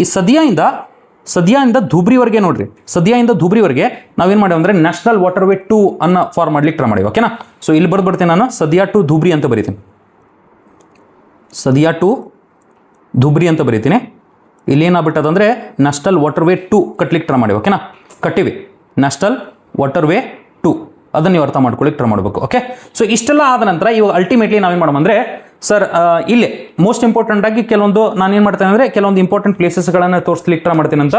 ಈ ಸದಿಯಾಯಿಂದ ಧೂಬ್ರಿವರೆಗೆ ನೋಡ್ರಿ, ಸದಿಯಾಯಿಂದ ಧೂಬ್ರಿವರೆಗೆ ನಾವೇನು ಮಾಡೇವೆ ಅಂದರೆ ನ್ಯಾಷನಲ್ ವಾಟರ್ ವೇ 2 ಅನ್ನು ಫಾರ್ಮ್ ಮಾಡ್ಲಿಕ್ಕೆ ಟ್ರೈ ಮಾಡಿವಿ. ಓಕೆನಾ. ಸೊ ಇಲ್ಲಿ ಬರ್ತೀನಿ ನಾನು, ಸದಿಯಾ ಟು ಧೂಬ್ರಿ ಅಂತ ಬರೀತೀನಿ, ಸದಿಯಾ ಟು ಧೂಬ್ರಿ ಅಂತ ಬರೀತೀನಿ. ಇಲ್ಲಿ ಏನಾಗ್ಬಿಟ್ಟದಂದರೆ ನ್ಯಾಷನಲ್ ವಾಟರ್ ವೇ 2 ಕಟ್ಲಿಕ್ಕೆ ಟ್ರೈ ಮಾಡಿವಿ. ಓಕೆನಾ, ಕಟ್ಟಿವಿ ನ್ಯಾಷನಲ್ ವಾಟರ್ ವೇ 2, ಅದನ್ನು ನೀವು ಅರ್ಥ ಮಾಡ್ಕೊಳ್ಳಿಕ್ಕೆ ಟ್ರೈ ಮಾಡಬೇಕು. ಓಕೆ. ಸೊ ಇಷ್ಟೆಲ್ಲ ಆದ ನಂತರ ಇವಾಗ ಅಲ್ಟಿಮೇಟ್ಲಿ ನಾವೇನು ಮಾಡೋಣ ಅಂದರೆ ಸರ್ ಇಲ್ಲೇ ಮೋಸ್ಟ್ ಇಂಪಾರ್ಟೆಂಟ್ ಆಗಿ ಕೆಲವೊಂದು ನಾನು ಏನು ಮಾಡ್ತೇನೆ ಅಂದರೆ ಕೆಲವೊಂದು ಇಂಪಾರ್ಟೆಂಟ್ ಪ್ಲೇಸಸ್ಗಳನ್ನು ತೋರಿಸ್ಲಿಕ್ಕೆ ಟ್ರೈ ಮಾಡ್ತೀನಿ ಅಂತ.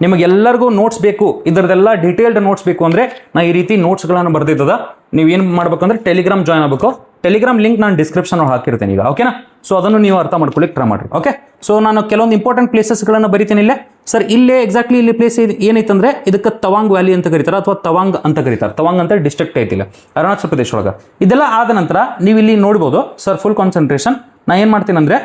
ನಿಮಗೆಲ್ಲರಿಗೂ ನೋಟ್ಸ್ ಬೇಕು, ಇದರದೆಲ್ಲ ಡೀಟೇಲ್ಡ್ ನೋಟ್ಸ್ ಬೇಕು ಅಂದರೆ ನಾ ಈ ರೀತಿ ನೋಟ್ಸ್ಗಳನ್ನು ಬರ್ದಿದ್ದದ. ನೀವು ಏನು ಮಾಡಬೇಕಂದ್ರೆ ಟೆಲಿಗ್ರಾಮ್ ಜಾಯ್ನ್ ಆಗಬೇಕು. ಟೆಲಿಗ್ರಾಮ್ ಲಿಂಕ್ ನಾನು ಡಿಸ್ಕ್ರಿಪ್ಷನ್ ಹಾಕಿರ್ತೀನಿ ಈಗ. ಓಕೆನಾ. ಸೊ ಅದನ್ನು ನೀವು ಅರ್ಥ ಮಾಡ್ಕೊಳ್ಳಿಕ್ಕೆ ಟ್ರೈ ಮಾಡಿರಿ. ಓಕೆ. ಸೊ ನಾನು ಕೆಲವೊಂದು ಇಂಪಾರ್ಟೆಂಟ್ ಪ್ಲೇಸಸ್ಗಳನ್ನು ಬರಿತೀನಿ ಇಲ್ಲೇ. ಸರ್ ಇಲ್ಲೇ ಎಕ್ಸಾಕ್ಟ್ಲಿ ಇಲ್ಲಿ ಪ್ಲೇಸ್ ಏನೈತಂದ್ರೆ ಇದಕ್ಕೆ ತವಾಂಗ್ ವ್ಯಾಲಿ ಅಂತ ಕರೀತಾರೆ ಅಥವಾ ತವಾಂಗ್ ಅಂತ ಕರೀತಾರೆ. ತವಾಂಗ್ ಅಂತ ಡಿಸ್ಟ್ರಿಕ್ಟ್ ಐತಿಲ್ಲ ಅರುಣಾಚಲ ಪ್ರದೇಶ ಒಳಗೆ. ಇದೆಲ್ಲ ಆದ ನಂತರ ನೀವು ಇಲ್ಲಿ ನೋಡ್ಬೋದು ಸರ್, ಫುಲ್ ಕಾನ್ಸಂಟ್ರೇಷನ್. ನಾ ಏನು ಮಾಡ್ತೀನಿ ಅಂದರೆ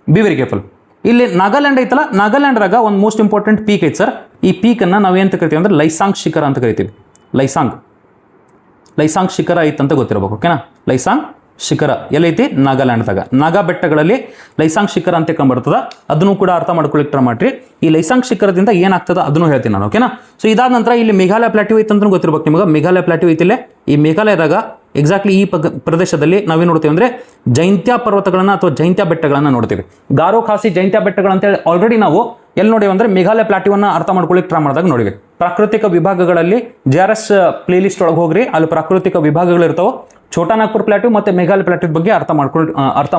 ಬಿ ವೆರಿ ಕೇರ್ಫುಲ್. ಇಲ್ಲಿ ನಾಗಾಲ್ಯಾಂಡ್ ಐತಲ್ಲ, ನಾಗಾಲ್ಯಾಂಡ್ದಾಗ ಒಂದು ಮೋಸ್ಟ್ ಇಂಪಾರ್ಟೆಂಟ್ ಪೀಕ್ ಐತೆ ಸರ್. ಈ ಪೀಕನ್ನು ನಾವು ಏನು ಕರಿತೀವಿ ಅಂದರೆ ಲೈಸಾಂಗ್ ಶಿಖರ ಅಂತ ಕರಿತೀವಿ. ಲೈಸಾಂಗ್ ಶಿಖರ ಐತೆ ಅಂತ ಗೊತ್ತಿರಬೇಕು. ಓಕೆನಾ. ಲೈಸಾಂಗ್ ಶಿಖರ ಎಲ್ಲೈತಿ? ನಾಗಾಲ್ಯಾಂಡ್ದಾಗ. ನಾಗಾ ಬೆಟ್ಟಗಳಲ್ಲಿ ಲೈಸಾಂಗ್ ಶಿಖರ ಅಂತ ಕಂಬರ್ತದ. ಅದನ್ನು ಕೂಡ ಅರ್ಥ ಮಾಡ್ಕೊಳ್ಳಿಕ್ಕೆ ಟ್ರೈ ಮಾಡ್ರಿ. ಈ ಲೈಸಾಂಗ್ ಶಿಖರದಿಂದ ಏನಾಗ್ತದ ಅದನ್ನು ಹೇಳ್ತೀನಿ ನಾನು. ಓಕೆನಾ. ಸೊ ಇದಾದ ನಂತರ ಇಲ್ಲಿ ಮೇಘಾಲಯ ಪ್ಲಾಟ್ಯೂ ಐತೆ ಅಂತ ಗೊತ್ತಿರ್ಬೇಕು ನಿಮಗೆ. ಮೇಘಾಲಯ ಪ್ಲಾಟ್ಯೂ ಐತಿಲ್ಲೇ. ಈ ಮೇಘಾಲಯದಾಗ ಎಕ್ಸಾಕ್ಟ್ಲಿ ಈ ಪ್ರದೇಶದಲ್ಲಿ ನಾವೇನು ನೋಡ್ತೀವಿ ಅಂದರೆ ಜೈಂತ್ಯ ಪರ್ವತಗಳನ್ನು ಅಥವಾ ಜೈಂತ್ಯ ಬೆಟ್ಟಗಳನ್ನು ನೋಡ್ತೀವಿ. ಗಾರೋ ಖಾಸಿ ಜೈಂತ್ಯ ಬೆಟ್ಟಗಳಂತೇಳಿ ಆಲ್ರೆಡಿ ನಾವು ಎಲ್ಲಿ ನೋಡಿವಿ ಅಂದರೆ ಮೇಘಾಲಯ ಪ್ಲಾಟ್ಯೂವನ್ನು ಅರ್ಥ ಮಾಡ್ಕೊಳ್ಳಿಕ್ಕೆ ಟ್ರೈ ಮಾಡಿದಾಗ ನೋಡಿವಿ. ಪ್ರಾಕೃತಿಕ ವಿಭಾಗಗಳಲ್ಲಿ JRS ಪ್ಲೇಲಿಸ್ಟ್ ಒಳಗೆ ಹೋಗ್ರಿ, ಅಲ್ಲಿ ಪ್ರಾಕೃತಿಕ ವಿಭಾಗಗಳು ಇರ್ತಾವೆ. ಛೋಟಾ ನಾಗ್ಪುರ್ ಪ್ಲಾಟ್ಯೂ ಮತ್ತು ಮೇಘಾಲಯ ಪ್ಲಾಟ್ಯೂ ಬಗ್ಗೆ ಅರ್ಥ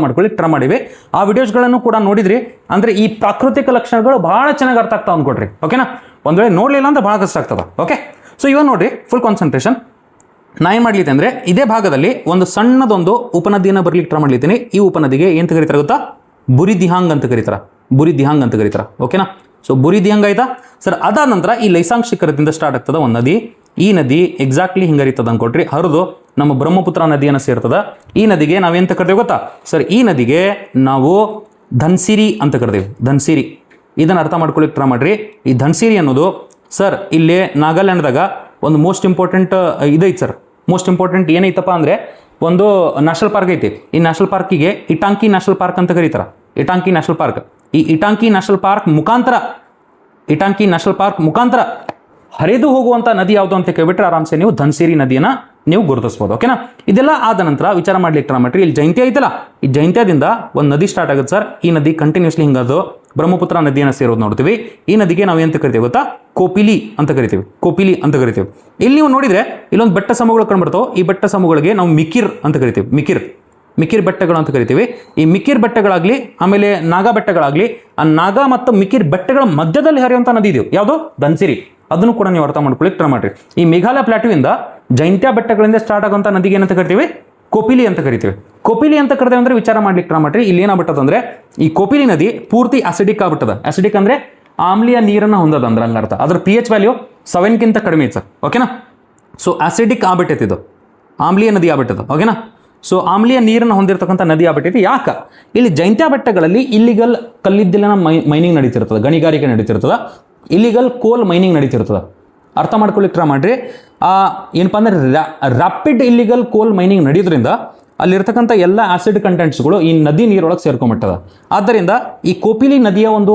ಮಾಡ್ಕೊಳ್ಳಿಕ್ಕೆ ಟ್ರೈ ಮಾಡಿವಿ. ಆ ವಿಡಿಯೋಸ್ಗಳನ್ನು ಕೂಡ ನೋಡಿದ್ರಿ ಅಂದರೆ ಈ ಪ್ರಾಕೃತಿಕ ಲಕ್ಷಣಗಳು ಭಾಳ ಚೆನ್ನಾಗಿ ಅರ್ಥ ಆಗ್ತಾವೆ ಅಂದ್ಕೊಡ್ರಿ. ಓಕೆನಾ. ಒಂದು ವೇಳೆ ನೋಡಲಿಲ್ಲ ಅಂದ್ರೆ ಭಾಳ ಕಷ್ಟ ಆಗ್ತದೆ. ಓಕೆ. ಸೊ ಇವಾಗ ನೋಡಿರಿ ಫುಲ್ ಕಾನ್ಸಂಟ್ರೇಷನ್. ನಾ ಏನು ಮಾಡ್ಲಿತ್ತೆ ಅಂದರೆ ಇದೇ ಭಾಗದಲ್ಲಿ ಒಂದು ಸಣ್ಣದೊಂದು ಉಪನದಿಯನ್ನು ಬರ್ಲಿಕ್ಕೆ ಟ್ರೈ ಮಾಡ್ಲಿದ್ದೀನಿ. ಈ ಉಪನದಿಗೆ ಏನು ಕರೀತಾರೆ ಗೊತ್ತಾ? ಬುರಿದಿಹಾಂಗ್ ಅಂತ ಕರೀತಾರೆ. ಓಕೆನಾ. ಸೊ ಬುರಿದಿಹಾಂಗ್ ಆಯ್ತಾ ಸರ್. ಅದಾದ ನಂತರ ಈ ಲೈಸಾಂಗ್ ಶಿಖರದಿಂದ ಸ್ಟಾರ್ಟ್ ಆಗ್ತದ ಒಂದು ನದಿ. ಈ ನದಿ ಎಕ್ಸಾಕ್ಟ್ಲಿ ಹಿಂಗೆ ಹರಿತದ ಅಂದ್ಕೊಟ್ರಿ, ಹರಿದು ನಮ್ಮ ಬ್ರಹ್ಮಪುತ್ರ ನದಿಯನ್ನು ಸೇರ್ತದ. ಈ ನದಿಗೆ ನಾವೇಂತ ಕರಿತೇವೆ ಗೊತ್ತಾ ಸರ್? ಈ ನದಿಗೆ ನಾವು ಧನ್ಸಿರಿ ಅಂತ ಕರಿತೇವೆ. ಧನ್ಸಿರಿ, ಇದನ್ನು ಅರ್ಥ ಮಾಡ್ಕೊಳ್ಳಿಕ್ಕೆ ಟ್ರೈ ಮಾಡ್ರಿ. ಈ ಧನ್ಸಿರಿ ಅನ್ನೋದು ಸರ್ ಇಲ್ಲೇ ನಾಗಾಲ್ಯಾಂಡ್ದಾಗ ಒಂದು ಮೋಸ್ಟ್ ಇಂಪಾರ್ಟೆಂಟ್ ಇದೈತೆ ಸರ್. ಮೋಸ್ಟ್ ಇಂಪಾರ್ಟೆಂಟ್ ಏನೈತಪ್ಪ ಅಂದರೆ ಒಂದು ನ್ಯಾಷನಲ್ ಪಾರ್ಕ್ ಐತಿ. ಈ ನ್ಯಾಷನಲ್ ಪಾರ್ಕಿಗೆ ಇಟಾಂಕಿ ನ್ಯಾಷನಲ್ ಪಾರ್ಕ್ ಅಂತ ಕರೀತಾರೆ. Intanki national park. ಈ ಇಟಾಂಕಿ ನ್ಯಾಷನಲ್ ಪಾರ್ಕ್ ಮುಖಾಂತರ ಹರಿದು ಹೋಗುವಂಥ ನದಿ ಯಾವುದು ಅಂತ ಕೇಳ್ಬಿಟ್ರೆ ಆರಾಮ್ಸೆ ನೀವು ಧನ್ಸಿರಿ ನದಿಯನ್ನು ನೀವು ಗುರುತಿಸ್ಬೋದು. ಓಕೆನಾ. ಇದೆಲ್ಲ ಆದ ನಂತರ ವಿಚಾರ ಮಾಡ್ಲಿಕ್ಕೆ ಟ್ರೈ ಮಾಡ್ರಿ. ಇಲ್ಲಿ ಜೈಂತ್ಯ ಐತಲ್ಲ, ಈ ಜೈಂತ್ಯದಿಂದ ಒಂದು ನದಿ ಸ್ಟಾರ್ಟ್ ಆಗುತ್ತೆ ಸರ್. ಈ ನದಿ ಕಂಟಿನ್ಯೂಸ್ಲಿ ಹಿಂಗದು ಬ್ರಹ್ಮಪುತ್ರ ನದಿಯನ್ನು ಸೇರೋದು ನೋಡ್ತೀವಿ. ಈ ನದಿಗೆ ನಾವು ಎಂತ ಕರಿತೀವಿ ಗೊತ್ತಾ? ಕೋಪಿಲಿ ಅಂತ ಕರಿತೀವಿ. ಇಲ್ಲಿ ನೀವು ನೋಡಿದ್ರೆ ಇಲ್ಲೊಂದು ಬೆಟ್ಟ ಸಮೂಹಗಳು ಕಂಡುಬರ್ತಾವೆ. ಈ ಬೆಟ್ಟ ಸಮೂಹಗಳಿಗೆ ನಾವು ಮಿಕಿರ್ ಅಂತ ಕರಿತೀವಿ. ಮಿಕಿರ್ ಬೆಟ್ಟಗಳು ಅಂತ ಕರಿತೀವಿ. ಈ ಮಿಕಿರ್ ಬೆಟ್ಟಗಳಾಗಲಿ ಆಮೇಲೆ ನಾಗಾ ಬೆಟ್ಟಗಳಾಗಲಿ, ಆ ನಾಗಾ ಮತ್ತು ಮಿಕಿರ್ ಬೆಟ್ಟಗಳ ಮಧ್ಯದಲ್ಲಿ ಹರಿಯುವಂಥ ನದಿ ಇದೆಯೋ ಯಾವುದು? ಧನ್ಸಿರಿ. ಅದನ್ನು ಕೂಡ ನೀವು ಅರ್ಥ ಮಾಡ್ಕೊಳ್ಳಿಕ್ಕೆ ಟ್ರೈ ಮಾಡ್ರಿ. ಈ ಮೇಘಾಲಯ ಪ್ಲಾಟ್ಯೂವಿಂದ ಜೈಂತ್ಯ ಬೆಟ್ಟಗಳಿಂದ ಸ್ಟಾರ್ಟ್ ಆಗುವಂಥ ನದಿಗೆ ಏನಂತ ಕರಿತೀವಿ? ಕೋಪಿಲಿ ಅಂತ ಕರಿತೀವಿ. ಕೋಪಿಲಿ ಅಂತ ಕರೆದೇವೆ ಅಂದರೆ ವಿಚಾರ ಮಾಡ್ಲಿಕ್ಕೆ ಟ್ರೈ ಮಾಡ್ರಿ. ಇಲ್ಲಿ ಏನಾಗ್ಬಿಟ್ಟದಂದ್ರೆ ಈ ಕೋಪಿಲಿ ನದಿ ಪೂರ್ತಿ ಆಸಿಡಿಕ್ ಆಗ್ಬಿಟ್ಟದ. ಆಸಿಡಿಕ್ ಅಂದರೆ ಆಮ್ಲೀಯ ನೀರನ್ನು ಹೊಂದದ ಅಂದ್ರೆ ಹಂಗರ್ಥ. ಅದ್ರ pH ವ್ಯಾಲ್ಯೂ 7ಗಿಂತ ಕಡಿಮೆ ಐತೆ ಸರ್. ಓಕೆನಾ. ಸೊ ಆಸಿಡಿಕ್ ಆಗ್ಬಿಟ್ಟೈತಿ, ಇದು ಆಮ್ಲೀಯ ನದಿ ಆಗ್ಬಿಟ್ಟದ. ಓಕೆನಾ. ಸೊ ಆಮ್ಲೀಯ ನೀರನ್ನು ಹೊಂದಿರತಕ್ಕಂಥ ನದಿ ಆಗ್ಬಿಟ್ಟೈತಿ. ಯಾಕೆ? ಇಲ್ಲಿ ಜೈಂತ್ಯ ಬೆಟ್ಟಗಳಲ್ಲಿ ಇಲ್ಲಿಗಲ್ ಕಲ್ಲಿದ್ದಲಿನ ಮೈನಿಂಗ್ ನಡೀತಿರ್ತದೆ, ಗಣಿಗಾರಿಕೆ ನಡೀತಿರ್ತದೆ, ಇಲ್ಲಿಗಲ್ ಕೋಲ್ ಮೈನಿಂಗ್ ನಡೀತಿರ್ತದೆ. ಅರ್ಥ ಮಾಡ್ಕೊಳ್ಳಿಕ್ಕೆ ಟ್ರೈ ಮಾಡ್ರಿ. ಏನಪ್ಪ ಅಂದರೆ ರ್ಯಾಪಿಡ್ ಇಲ್ಲಿಗಲ್ ಕೋಲ್ ಮೈನಿಂಗ್ ನಡೆಯೋದ್ರಿಂದ ಅಲ್ಲಿರ್ತಕ್ಕಂಥ ಎಲ್ಲ ಆಸಿಡ್ ಕಂಟೆಂಟ್ಸ್ಗಳು ಈ ನದಿ ನೀರೊಳಗೆ ಸೇರ್ಕೊಂಡ್ಬಿಟ್ಟದ. ಆದ್ದರಿಂದ ಈ ಕೋಪಿಲಿ ನದಿಯ ಒಂದು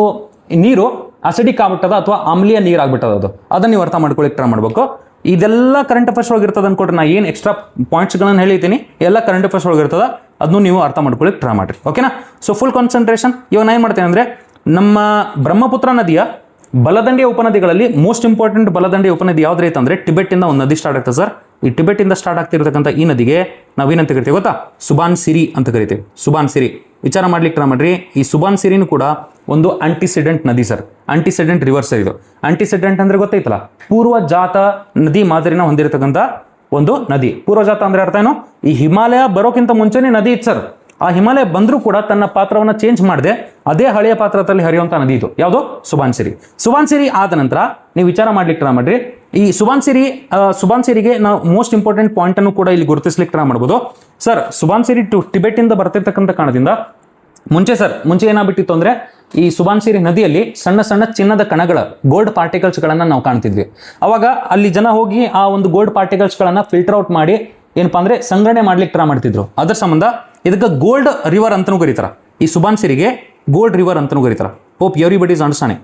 ನೀರು ಆಸಿಡಿಕ್ ಆಗ್ಬಿಟ್ಟದ ಅಥವಾ ಆಮ್ಲೀಯ ನೀರು ಆಗ್ಬಿಟ್ಟದ. ಅದನ್ನು ನೀವು ಅರ್ಥ ಮಾಡ್ಕೊಳ್ಳಿಕ್ಕೆ ಟ್ರೈ ಮಾಡಬೇಕು. ಇದೆಲ್ಲ ಕರೆಂಟ್ ಅಫೇರ್ಸ್ ಒಳಗಿರ್ತದೆ ಅನ್ಕೊಟ್ರೆ ನಾ ಏನು ಎಕ್ಸ್ಟ್ರಾ ಪಾಯಿಂಟ್ಸ್ಗಳನ್ನು ಹೇಳಿದ್ದೀನಿ ಎಲ್ಲ ಕರೆಂಟ್ ಅಫೇರ್ಸ್ ಒಳಗಿರ್ತದೆ. ಅದನ್ನು ನೀವು ಅರ್ಥ ಮಾಡ್ಕೊಳ್ಳಿಕ್ಕೆ ಟ್ರೈ ಮಾಡಿರಿ. ಓಕೆನಾ. So full concentration. ಇವಾಗ ನಾನು ಏನು ಮಾಡ್ತೇನೆ ಅಂದರೆ ನಮ್ಮ ಬ್ರಹ್ಮಪುತ್ರ ನದಿಯ ಬಲದಂಡೆಯ ಉಪನದಿಗಳಲ್ಲಿ ಮೋಸ್ಟ್ ಇಂಪಾರ್ಟೆಂಟ್ ಬಲದಂಡೆಯ ಉಪನದಿ ಯಾವ್ದು ಐತೆ ಅಂದರೆ ಟಿಬೆಟ್ಟಿಂದ ಒಂದು ನದಿ ಸ್ಟಾರ್ಟ್ ಆಗ್ತದೆ ಸರ್. ಈ ಟಿಬೆಟಿಂದ ಸ್ಟಾರ್ಟ್ ಆಗ್ತಿರ್ತಕ್ಕಂಥ ಈ ನದಿಗೆ ನಾವೇನಂತ ಕರಿತೀವಿ ಗೊತ್ತಾ? ಸುಬಾನ್ಸಿರಿ ಅಂತ ಕರಿತೀವಿ. ಸುಬಾನ್ಸಿರಿ ವಿಚಾರ ಮಾಡ್ಲಿಕ್ಕೆ ಟ್ರೈ ಮಾಡ್ರಿ. ಈ ಸುಬಾನ್ಸಿರಿನೂ ಕೂಡ ಒಂದು ಆಂಟಿಸಿಡೆಂಟ್ ನದಿ ಸರ್, ಆಂಟಿಸಿಡೆಂಟ್ ರಿವರ್ ಸರ್. ಇದು ಆಂಟಿಸಿಡೆಂಟ್ ಅಂದ್ರೆ ಗೊತ್ತೈತಲ್ಲ, ಪೂರ್ವಜಾತ ನದಿ ಮಾದರಿನ ಹೊಂದಿರತಕ್ಕಂಥ ಒಂದು ನದಿ. ಪೂರ್ವಜಾತ ಅಂದ್ರೆ ಅರ್ಥ ಏನು? ಈ ಹಿಮಾಲಯ ಬರೋಕ್ಕಿಂತ ಮುಂಚೆನೇ ನದಿ ಇತ್ತು ಸರ್. ಆ ಹಿಮಾಲಯ ಬಂದರೂ ಕೂಡ ತನ್ನ ಪಾತ್ರವನ್ನು ಚೇಂಜ್ ಮಾಡದೆ ಅದೇ ಹಳೆಯ ಪಾತ್ರದಲ್ಲಿ ಹರಿಯುವಂಥ ನದಿ ಇದು. ಯಾವುದು? ಸುಬಾನ್ಸಿರಿ. ಸುಬಾನ್ಸಿರಿ ಆದ ನಂತರ ನೀವು ವಿಚಾರ ಮಾಡ್ಲಿಕ್ಕೆ ಟ್ರೈ ಮಾಡ್ರಿ. ಈ ಸುಬಾನ್ಸಿರಿಗೆ ನಾವು ಮೋಸ್ಟ್ ಇಂಪಾರ್ಟೆಂಟ್ ಪಾಯಿಂಟ್ ಅನ್ನು ಕೂಡ ಇಲ್ಲಿ ಗುರುತಿಸ್ಲಿಕ್ಕೆ ಟ್ರೈ ಮಾಡ್ಬೋದು ಸರ್. ಸುಬಾನ್ಸಿರಿ ಟಿಬೆಟಿಂದ ಬರ್ತಿರ್ತಕ್ಕಂಥ ಕಾರಣದಿಂದ ಮುಂಚೆ ಏನಾಗ್ಬಿಟ್ಟಿತ್ತು ಅಂದ್ರೆ ಈ ಸುಬಾನ್ಸಿರಿ ನದಿಯಲ್ಲಿ ಸಣ್ಣ ಸಣ್ಣ ಚಿನ್ನದ ಕಣಗಳ ಗೋಲ್ಡ್ ಪಾರ್ಟಿಕಲ್ಸ್ಗಳನ್ನು ನಾವು ಕಾಣ್ತಿದ್ವಿ. ಅವಾಗ ಅಲ್ಲಿ ಜನ ಹೋಗಿ ಆ ಒಂದು ಗೋಲ್ಡ್ ಪಾರ್ಟಿಕಲ್ಸ್ಗಳನ್ನು ಫಿಲ್ಟರ್ ಔಟ್ ಮಾಡಿ ಏನಪ್ಪಾ ಅಂದ್ರೆ ಸಂಗ್ರಹಣೆ ಮಾಡ್ಲಿಕ್ಕೆ ಟ್ರೈ ಮಾಡ್ತಿದ್ರು. ಅದರ ಸಂಬಂಧ ಇದಕ್ಕೆ ಗೋಲ್ಡ್ ರಿವರ್ ಅಂತಲೂ ಕರೀತಾರ. ಈ ಸುಬಾನ್ಸಿರಿಗೆ ಗೋಲ್ಡ್ ರಿವರ್ ಅಂತಲೂ ಕರೀತಾರ. Hope everybody is understanding.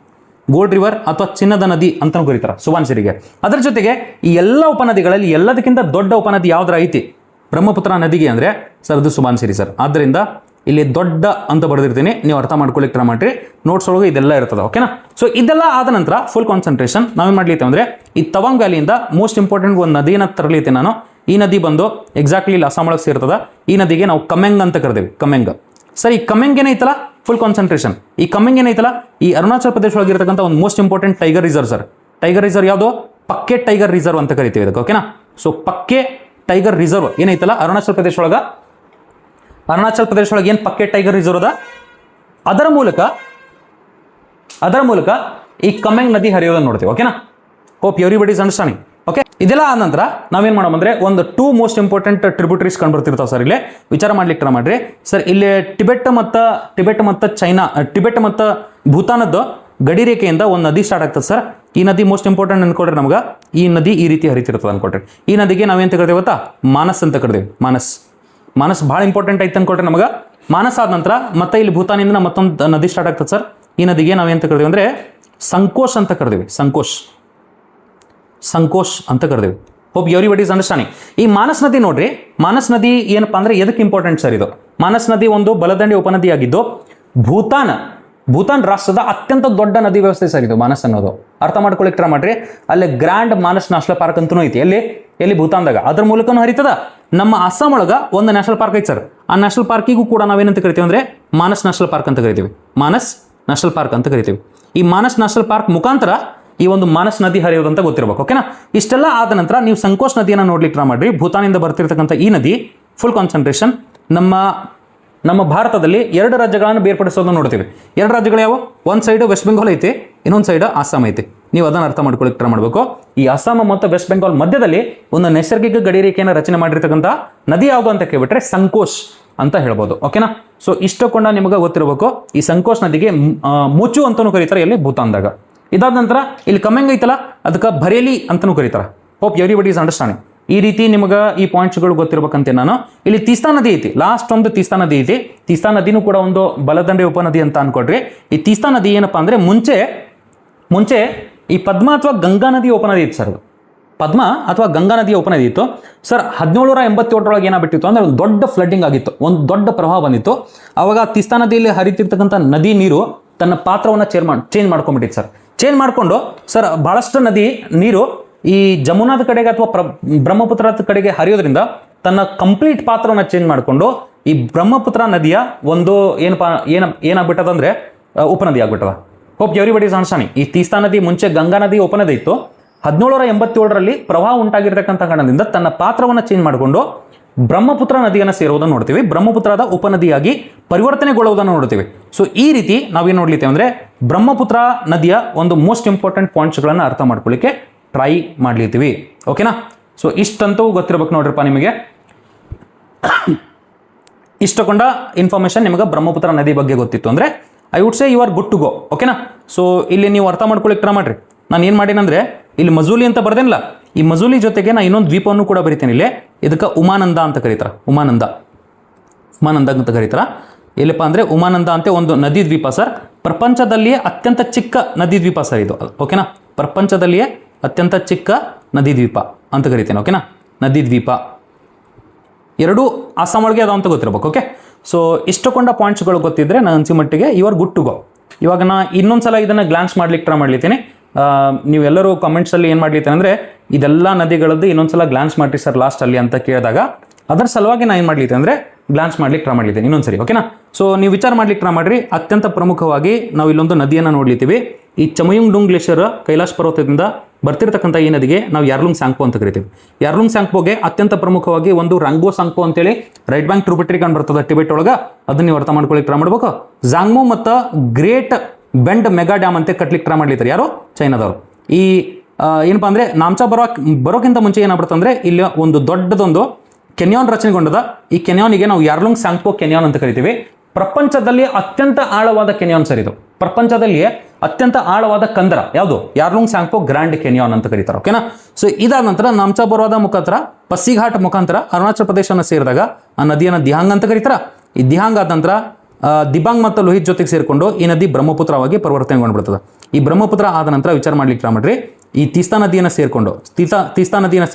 Gold river ಅಥವಾ ಚಿನ್ನದ ನದಿ ಅಂತಲೂ ಕರೀತಾರ ಸುಬಾನ್ಸಿರಿಗೆ. ಅದರ ಜೊತೆಗೆ ಈ ಎಲ್ಲ ಉಪನದಿಗಳಲ್ಲಿ ಎಲ್ಲದಕ್ಕಿಂತ ದೊಡ್ಡ ಉಪನದಿ ಯಾವ್ದಾರ ಐತಿ ಬ್ರಹ್ಮಪುತ್ರ ನದಿಗೆ ಅಂದ್ರೆ ಸರ್ ಅದು ಸುಬಾನ್ಸಿರಿ ಸರ್. ಆದ್ದರಿಂದ ಇಲ್ಲಿ ದೊಡ್ಡ ಅಂತ ಬರೆದಿರ್ತೀನಿ, ನೀವು ಅರ್ಥ ಮಾಡ್ಕೊಳ್ಳಿಕ್ಕೆ ಟ್ರೈ ಮಾಡ್ರಿ. ನೋಟ್ಸ್ ಒಳಗೆ ಇದೆಲ್ಲ ಇರ್ತದೆ, ಓಕೆನಾ? ಸೊ ಇದೆಲ್ಲ ಆದ ನಂತರ ಫುಲ್ ಕಾನ್ಸಂಟ್ರೇಷನ್ ನಾವೇನು ಮಾಡ್ಲಿತ್ತೇವೆ ಅಂದ್ರೆ ಈ ತವಾಂಗ್ ವ್ಯಾಲಿಯಿಂದ ಮೋಸ್ಟ್ ಇಂಪಾರ್ಟೆಂಟ್ ಒಂದು ನದಿಯನ್ನು ತರಲಿತ್ತೆ ನಾನು. ಈ ನದಿ ಬಂದು ಎಕ್ಸಾಕ್ಟ್ಲಿ ಇಲ್ಲಿ ಅಸ್ಸಾಂ ಒಳಗೆ ಸೇರ್ತದ. ಈ ನದಿಗೆ ನಾವು ಕಮೆಂಗ್ ಅಂತ ಕರೆದೇವೆ, ಕಮೆಂಗ್. ಸರ್ ಈ ಕಮೆಂಗ್ ಏನೈತಲ್ಲ, ಫುಲ್ ಕಾನ್ಸಂಟ್ರೇಷನ್. ಈ ಕಮೆಂಗ್ ಏನೈತಲ್ಲ, ಈ ಅರುಣಾಚಲ ಪ್ರದೇಶ ಒಳಗಿರ್ತಕ್ಕಂಥ ಒಂದು most important tiger reserve sir. Tiger reserve ಯಾವುದು? ಪಕ್ಕೆ ಟೈಗರ್ ರಿಸರ್ವ್ ಅಂತ ಕರಿತೀವಿ ಇದಕ್ಕೆ, ಓಕೆನಾ? ಸೊ ಪಕ್ಕೆ ಟೈಗರ್ ರಿಸರ್ವ್ ಏನೈತಲ್ಲ ಅರುಣಾಚಲ ಪ್ರದೇಶ ಒಳಗೆ ಏನು ಪಕ್ಕೆ ಟೈಗರ್ ರಿಸರ್ವ್ ಅದ, ಅದರ ಮೂಲಕ ಈ ಕಮೆಂಗ್ ನದಿ ಹರಿಯೋದನ್ನು ನೋಡ್ತೀವಿ, ಓಕೆನಾ? Hope everybody is understanding. Okay, ಇದೆಲ್ಲ ಆದ ನಂತರ ನಾವೇನು ಮಾಡೋದಂದ್ರೆ ಒಂದು 2 ಮೋಸ್ಟ್ ಇಂಪಾರ್ಟೆಂಟ್ ಟ್ರಿಬ್ಯೂಟರೀಸ್ ಕಂಡುಬರ್ತಿರ್ತಾವೆ ಸರ್. ಇಲ್ಲೇ ವಿಚಾರ ಮಾಡ್ಲಿಕ್ಕೆ ಟ್ರೈ ಮಾಡ್ರಿ ಸರ್. ಇಲ್ಲಿ ಟಿಬೆಟ್ ಮತ್ತು ಚೈನಾ, ಟಿಬೆಟ್ ಮತ್ತು ಭೂತಾನದ್ದು ಗಡಿ ರೇಖೆಯಿಂದ ಒಂದು ನದಿ ಸ್ಟಾರ್ಟ್ ಆಗ್ತದೆ ಸರ್. ಈ ನದಿ ಮೋಸ್ಟ್ ಇಂಪಾರ್ಟೆಂಟ್ ಅನ್ಕೊಡ್ರಿ ನಮ್ಗೆ. ಈ ನದಿ ಈ ರೀತಿ ಹರಿತಿರ್ತದೆ ಅನ್ಕೊಡ್ರಿ. ಈ ನದಿಗೆ ನಾವೇಂತ ಕರಿತೇವೆ ಗೊತ್ತಾ? ಮಾನಸ್ ಅಂತ ಕರಿತೇವೆ. ಮಾನಸ್ ಭಾಳ ಇಂಪಾರ್ಟೆಂಟ್ ಐತೆ ಅನ್ಕೊಡ್ರಿ ನಮ್ಗೆ. ಮಾನಸ್ ಆದ ನಂತರ ಮತ್ತೆ ಇಲ್ಲಿ ಭೂತಾನಿಂದ ಮತ್ತೊಂದು ನದಿ ಸ್ಟಾರ್ಟ್ ಆಗ್ತದೆ ಸರ್. ಈ ನದಿಗೆ ನಾವೇಂತ ಕರಿತೇವೆ ಅಂದ್ರೆ ಸಂಕೋಶ್ ಅಂತ ಕರಿತೇವೆ. ಸಂಕೋಶ್ ಅಂತ ಕರೆದೇವೆ. Hope everybody is understanding. ಈ ಮಾನಸ್ ನದಿ ನೋಡ್ರಿ, ಮಾನಸ್ ನದಿ ಏನಪ್ಪಾ ಅಂದ್ರೆ ಎದಕ್ಕೆ ಇಂಪಾರ್ಟೆಂಟ್ ಸರ್ ಇದು? ಮಾನಸ್ ನದಿ ಒಂದು ಬಲದಂಡೆ ಉಪನದಿಯಾಗಿದ್ದು ಭೂತಾನ್ ರಾಷ್ಟ್ರದ ಅತ್ಯಂತ ದೊಡ್ಡ ನದಿ ವ್ಯವಸ್ಥೆ ಸರ್ ಇದು ಮಾನಸ್ ಅನ್ನೋದು. ಅರ್ಥ ಮಾಡ್ಕೊಳ್ಳಿಕ್ಕೆ ಟ್ರೈ ಮಾಡ್ರಿ. ಅಲ್ಲಿ ಗ್ರ್ಯಾಂಡ್ ಮಾನಸ್ ನ್ಯಾಷನಲ್ ಪಾರ್ಕ್ ಅಂತೂ ಐತಿ. ಎಲ್ಲಿ ಭೂತಾನ್ದಾಗ. ಅದ್ರ ಮೂಲಕನೂ ಹರಿತದ. ನಮ್ಮ ಅಸ್ಸಾಂ ಒಳಗ ಒಂದು ನ್ಯಾಷನಲ್ ಪಾರ್ಕ್ ಐತಿ ಸರ್. ಆ ನ್ಯಾಷನಲ್ ಪಾರ್ಕಿಗೂ ಕೂಡ ನಾವೇನಂತ ಕರಿತೀವಿ ಅಂದ್ರೆ ಮಾನಸ್ ನ್ಯಾಷನಲ್ ಪಾರ್ಕ್ ಅಂತ ಕರಿತೀವಿ. ಮಾನಸ್ ನ್ಯಾಷನಲ್ ಪಾರ್ಕ್ ಅಂತ ಕರಿತೀವಿ. ಈ ಮಾನಸ್ ನ್ಯಾಷನಲ್ ಪಾರ್ಕ್ ಮುಖಾಂತರ ಈ ಒಂದು ಮಾನಸ್ ನದಿ ಹರಿಯೋದು ಅಂತ ಗೊತ್ತಿರಬೇಕು, ಓಕೆನಾ? ಇಷ್ಟೆಲ್ಲ ಆದ ನಂತರ ನೀವು ಸಂಕೋಶ್ ನದಿಯನ್ನು ನೋಡ್ಲಿಕ್ಕೆ ಟ್ರೈ ಮಾಡ್ರಿ. ಭೂತಾನಿಂದ ಬರ್ತಿರ್ತಕ್ಕಂಥ ಈ ನದಿ ಫುಲ್ ಕಾನ್ಸಂಟ್ರೇಷನ್ ನಮ್ಮ ಭಾರತದಲ್ಲಿ 2 ರಾಜ್ಯಗಳನ್ನು ಬೇರ್ಪಡಿಸೋದನ್ನು ನೋಡ್ತೀವಿ. 2 ರಾಜ್ಯಗಳು ಯಾವ? ಒಂದು ಸೈಡ್ ವೆಸ್ಟ್ ಬೆಂಗಾಲ್ ಐತಿ, ಇನ್ನೊಂದು ಸೈಡ್ ಅಸ್ಸಾಂ ಐತಿ. ನೀವು ಅದನ್ನು ಅರ್ಥ ಮಾಡ್ಕೊಳ್ಳಿಕ್ಕೆ ಟ್ರೈ ಮಾಡಬೇಕು. ಈ ಅಸ್ಸಾಂ ಮತ್ತು ವೆಸ್ಟ್ ಬೆಂಗಾಲ್ ಮಧ್ಯದಲ್ಲಿ ಒಂದು ನೈಸರ್ಗಿಕ ಗಡಿ ರೇಖೆಯನ್ನು ರಚನೆ ಮಾಡಿರ್ತಕ್ಕಂಥ ನದಿ ಯಾವುದು ಅಂತ ಕೇಳ್ಬಿಟ್ರೆ ಸಂಕೋಶ್ ಅಂತ ಹೇಳ್ಬೋದು, ಓಕೆನಾ? ಸೊ ಇಷ್ಟಕೊಂಡ ನಿಮಗೆ ಗೊತ್ತಿರಬೇಕು. ಈ ಸಂಕೋಶ್ ನದಿಗೆ ಮುಚು ಅಂತಲೂ ಕರೀತಾರೆ ಇಲ್ಲಿ ಭೂತಾನ್ದಾಗ. ಇದಾದ ನಂತರ ಇಲ್ಲಿ ಕಮೆಂಗ್ ಐತಲ್ಲ ಅದಕ್ಕೆ ಬರೇಲಿ ಅಂತಲೂ ಕರೀತಾರೆ. Hope everybody is understanding. ಈ ರೀತಿ ನಿಮಗೆ ಈ ಪಾಯಿಂಟ್ಸ್ಗಳು ಗೊತ್ತಿರ್ಬೇಕಂತೆ ನಾನು. ಇಲ್ಲಿ ತೀಸ್ತಾ ನದಿ ಐತಿ, ಲಾಸ್ಟ್ ಒಂದು ತೀಸ್ತಾ ನದಿ ಐತಿ. ತೀಸ್ತಾ ನದಿನೂ ಕೂಡ ಒಂದು ಬಲದಂಡೆ ಉಪನದಿ ಅಂತ ಅನ್ಕೊಡ್ರಿ. ಈ ತೀಸ್ತಾ ನದಿ ಏನಪ್ಪಾ ಅಂದ್ರೆ ಮುಂಚೆ ಈ ಪದ್ಮ ಅಥವಾ ಗಂಗಾ ನದಿಯ ಉಪನದಿ ಇತ್ತು ಸರ್. ಪದ್ಮ ಅಥವಾ ಗಂಗಾ ನದಿಯ ಉಪನದಿ ಇತ್ತು ಸರ್. 1787 ಏನಾಗ್ಬಿಟ್ಟಿತ್ತು ಅಂದ್ರೆ ಒಂದು ದೊಡ್ಡ ಫ್ಲಡ್ಡಿಂಗ್ ಆಗಿತ್ತು, ಒಂದು ದೊಡ್ಡ ಪ್ರವಾಹ ಬಂದಿತ್ತು. ಅವಾಗ ತೀಸ್ತಾ ನದಿಯಲ್ಲಿ ಹರಿತಿರ್ತಕ್ಕಂಥ ನದಿ ನೀರು ತನ್ನ ಪಾತ್ರವನ್ನು ಚೇಂಜ್ ಮಾಡ್ಕೊಂಡ್ಬಿಟ್ಟಿತ್ತು ಸರ್. ಚೇಂಜ್ ಮಾಡಿಕೊಂಡು ಸರ್ ಬಹಳಷ್ಟು ನದಿ ನೀರು ಈ ಜಮುನಾದ ಕಡೆಗೆ ಅಥವಾ ಬ್ರಹ್ಮಪುತ್ರದ ಕಡೆಗೆ ಹರಿಯೋದ್ರಿಂದ ತನ್ನ ಕಂಪ್ಲೀಟ್ ಪಾತ್ರವನ್ನು ಚೇಂಜ್ ಮಾಡಿಕೊಂಡು ಈ ಬ್ರಹ್ಮಪುತ್ರ ನದಿಯ ಒಂದು ಏನಾಗ್ಬಿಟ್ಟದಂದ್ರೆ ಉಪನದಿ ಆಗ್ಬಿಟ್ಟದ. Hope everybody is understanding. ಈ ತೀಸ್ತಾ ನದಿ ಮುಂಚೆ ಗಂಗಾ ನದಿ ಉಪನದಿ ಇತ್ತು. 1787 ಪ್ರವಾಹ ಉಂಟಾಗಿರ್ತಕ್ಕಂಥ ಕಾರಣದಿಂದ ತನ್ನ ಪಾತ್ರವನ್ನು ಚೇಂಜ್ ಮಾಡಿಕೊಂಡು ಬ್ರಹ್ಮಪುತ್ರ ನದಿಯನ್ನು ಸೇರುವುದನ್ನು ನೋಡ್ತೀವಿ. ಬ್ರಹ್ಮಪುತ್ರದ ಉಪನದಿಯಾಗಿ ಪರಿವರ್ತನೆಗೊಳ್ಳುವುದನ್ನು ನೋಡ್ತೀವಿ. ಸೊ ಈ ರೀತಿ ನಾವೇನು ನೋಡ್ಲಿತ್ತೇವೆ ಅಂದರೆ ಬ್ರಹ್ಮಪುತ್ರ ನದಿಯ ಒಂದು ಮೋಸ್ಟ್ ಇಂಪಾರ್ಟೆಂಟ್ ಪಾಯಿಂಟ್ಸ್ಗಳನ್ನು ಅರ್ಥ ಮಾಡ್ಕೊಳ್ಳಿಕ್ಕೆ ಟ್ರೈ ಮಾಡ್ಲಿತ್ತೀವಿ, ಓಕೆನಾ? ಸೊ ಇಷ್ಟಂತೂ ಗೊತ್ತಿರ್ಬೇಕು ನೋಡ್ರಿಪ್ಪ ನಿಮಗೆ. ಇಷ್ಟಕೊಂಡ ಇನ್ಫಾರ್ಮೇಷನ್ ನಿಮಗೆ ಬ್ರಹ್ಮಪುತ್ರ ನದಿ ಬಗ್ಗೆ ಗೊತ್ತಿತ್ತು ಅಂದರೆ I would say you are good to go, ಓಕೆನಾ? ಸೊ ಇಲ್ಲಿ ನೀವು ಅರ್ಥ ಮಾಡ್ಕೊಳ್ಳಿಕ್ಕೆ ಟ್ರೈ ಮಾಡ್ರಿ. ನಾನು ಏನು ಮಾಡೀನಂದ್ರೆ ಇಲ್ಲಿ ಮಜೂಲಿ ಅಂತ ಬರ್ದೇನಿಲ್ಲ, ಈ ಮಜೂಲಿ ಜೊತೆಗೆ ನಾನು ಇನ್ನೊಂದು ದ್ವೀಪವನ್ನು ಕೂಡ ಬರಿತೇನೆ. ಇಲ್ಲಿ ಇದಕ್ಕೆ ಉಮಾನಂದ ಅಂತ ಕರೀತಾರೆ. ಉಮಾನಂದ ಅಂತ ಕರೀತಾರೆ. ಎಲ್ಲಪ್ಪ ಅಂದರೆ ಉಮಾನಂದ ಅಂತ ಒಂದು ನದಿ ದ್ವೀಪ ಸರ್. ಪ್ರಪಂಚದಲ್ಲಿಯೇ ಅತ್ಯಂತ ಚಿಕ್ಕ ನದಿ ದ್ವೀಪ ಸರ್ ಇದು, ಓಕೆನಾ? ಪ್ರಪಂಚದಲ್ಲಿಯೇ ಅತ್ಯಂತ ಚಿಕ್ಕ ನದಿ ದ್ವೀಪ ಅಂತ ಕರಿತೇನೆ, ಓಕೆನಾ? ನದಿ ದ್ವೀಪ ಎರಡೂ ಅಸ್ಸಾಂ ಒಳಗೆ ಅದಾವ ಅಂತ ಗೊತ್ತಿರ್ಬೇಕು, ಓಕೆ? ಸೊ ಇಷ್ಟಕೊಂಡ ಪಾಯಿಂಟ್ಸ್ಗಳು ಗೊತ್ತಿದ್ರೆ ನಾನು ಅನ್ಸಿ ಮಟ್ಟಿಗೆ you are good to go. ಇವಾಗ ನಾ ಇನ್ನೊಂದು ಸಲ ಇದನ್ನು ಗ್ಲಾನ್ಸ್ ಮಾಡ್ಲಿಕ್ಕೆ ಟ್ರೈ ಮಾಡ್ಲಿದ್ದೀನಿ. ನೀವೆಲ್ಲರೂ ಕಮೆಂಟ್ಸಲ್ಲಿ ಏನು ಮಾಡ್ಲಿತ್ತೆ ಅಂದರೆ ಇದೆಲ್ಲ ನದಿಗಳದ್ದು ಇನ್ನೊಂದ್ಸಲ ಗ್ಲಾನ್ಸ್ ಮಾಡಿರಿ ಸರ್ ಲಾಸ್ಟಲ್ಲಿ ಅಂತ ಕೇಳಿದಾಗ ಅದರ ಸಲುವಾಗಿ ನಾನು ಏನು ಮಾಡ್ಲಿತ್ತೆ ಅಂದರೆ ಗ್ಲಾನ್ಸ್ ಮಾಡ್ಲಿಕ್ಕೆ ಟ್ರೈ ಮಾಡ್ಲಿದ್ದೇನೆ ಇನ್ನೊಂದ್ಸರಿ. ಓಕೆನಾ? ಸೊ ನೀವು ವಿಚಾರ ಮಾಡ್ಲಿಕ್ಕೆ ಟ್ರೈ ಮಾಡಿರಿ. ಅತ್ಯಂತ ಪ್ರಮುಖವಾಗಿ ನಾವು ಇಲ್ಲೊಂದು ನದಿಯನ್ನು ನೋಡ್ಲಿತ್ತೀವಿ. ಈ ಚಮಯುಂಗ್ಡುಂಗ್ ಗ್ಲೇಷಿಯರ್ ಕೈಲಾಶ್ ಪರ್ವತದಿಂದ ಬರ್ತಿರ್ತಕ್ಕಂಥ ಈ ನದಿಗೆ ನಾವು ಯಾರ್ಲುಂಗ್ ಸಾಂಗ್ಪೋ ಅಂತ ಕರಿತೀವಿ. ಯಾರ್ಲುಂಗ್ ಸಾಂಗ್ಪೋಗೆ ಅತ್ಯಂತ ಪ್ರಮುಖವಾಗಿ ಒಂದು ರಂಗೋ ಸಾಂಗ್ಪೋ ಅಂತೇಳಿ ರೈಟ್ ಬ್ಯಾಂಕ್ ಟ್ರಿಬ್ಯೂಟರಿ ಕಂಡು ಬರ್ತದೆ ಟಿಬೆಟ್ ಒಳಗೆ, ಅದನ್ನ ನೀವು ಅರ್ಥ ಮಾಡ್ಕೊಳ್ಳಿಕ್ಕೆ ಟ್ರೈ ಮಾಡ್ಬೇಕು. ಜಾಂಗ್ಮೋ ಮತ್ತು ಗ್ರೇಟ್ ಬೆಂಡ್ ಮೆಗಾ ಡ್ಯಾಮ್ ಅಂತ ಕಟ್ಲಿಕ್ಕೆ ಟ್ರೈ ಮಾಡ್ಲಿದ್ದಾರೆ ಯಾರು? ಚೈನಾದವರು. ಈ ಏನಪ್ಪಾ ಅಂದರೆ ನಾಮ್ಚಾ ಬರೋಕ್ಕಿಂತ ಮುಂಚೆ ಏನಾಗ್ಬಿಡುತ್ತೆ ಅಂದರೆ ಇಲ್ಲಿ ಒಂದು ದೊಡ್ಡದೊಂದು ಕೆನ್ಯಾನ್ ರಚನೆಗೊಂಡದ. ಈ ಕೆನ್ಯಾನಿಗೆ ನಾವು ಯಾರ್ಲುಂಗ್ ಸಾಂಗ್ಪೋ ಕೆನ್ಯಾನ್ ಅಂತ ಕರಿತೀವಿ. ಪ್ರಪಂಚದಲ್ಲಿ ಅತ್ಯಂತ ಆಳವಾದ ಕೆನ್ಯಾನ್ ಸರ್ ಇದು. ಪ್ರಪಂಚದಲ್ಲಿ ಅತ್ಯಂತ ಆಳವಾದ ಕಂದರ ಯಾವುದು? ಯಾರ್ಲುಂಗ್ ಸಾಂಗ್ಪೋ ಗ್ರ್ಯಾಂಡ್ ಕೆನ್ಯಾನ್ ಅಂತ ಕರೀತಾರೆ. ಓಕೆನಾ? ಸೊ ಇದಾದ ನಂತರ ನಾಮ್ಚಾ ಬರೋದ ಮುಖಾಂತರ ಪಸ್ಸಿಘಾಟ್ ಮುಖಾಂತರ ಅರುಣಾಚಲ ಪ್ರದೇಶನ ಸೇರಿದಾಗ ಆ ನದಿಯನ್ನು ದಿಹಾಂಗ್ ಅಂತ ಕರೀತಾರ. ಈ ದಿಹಾಂಗ್ ಆದ ನಂತರ ದಿಬಾಂಗ್ ಮತ್ತು ಲೋಹಿತ್ ಜೊತೆಗೆ ಸೇರಿಕೊಂಡು ಈ ನದಿ ಬ್ರಹ್ಮಪುತ್ರವಾಗಿ ಪರಿವರ್ತನೆಗೊಂಡ್ಬಿಡ್ತದೆ. ಈ ಬ್ರಹ್ಮಪುತ್ರ ಆದ ನಂತರ ವಿಚಾರ ಮಾಡ್ಲಿಕ್ಕೆ ಟ್ರೈ ಮಾಡ್ರಿ. ಈ ತೀಸ್ತಾ ನದಿಯನ್ನು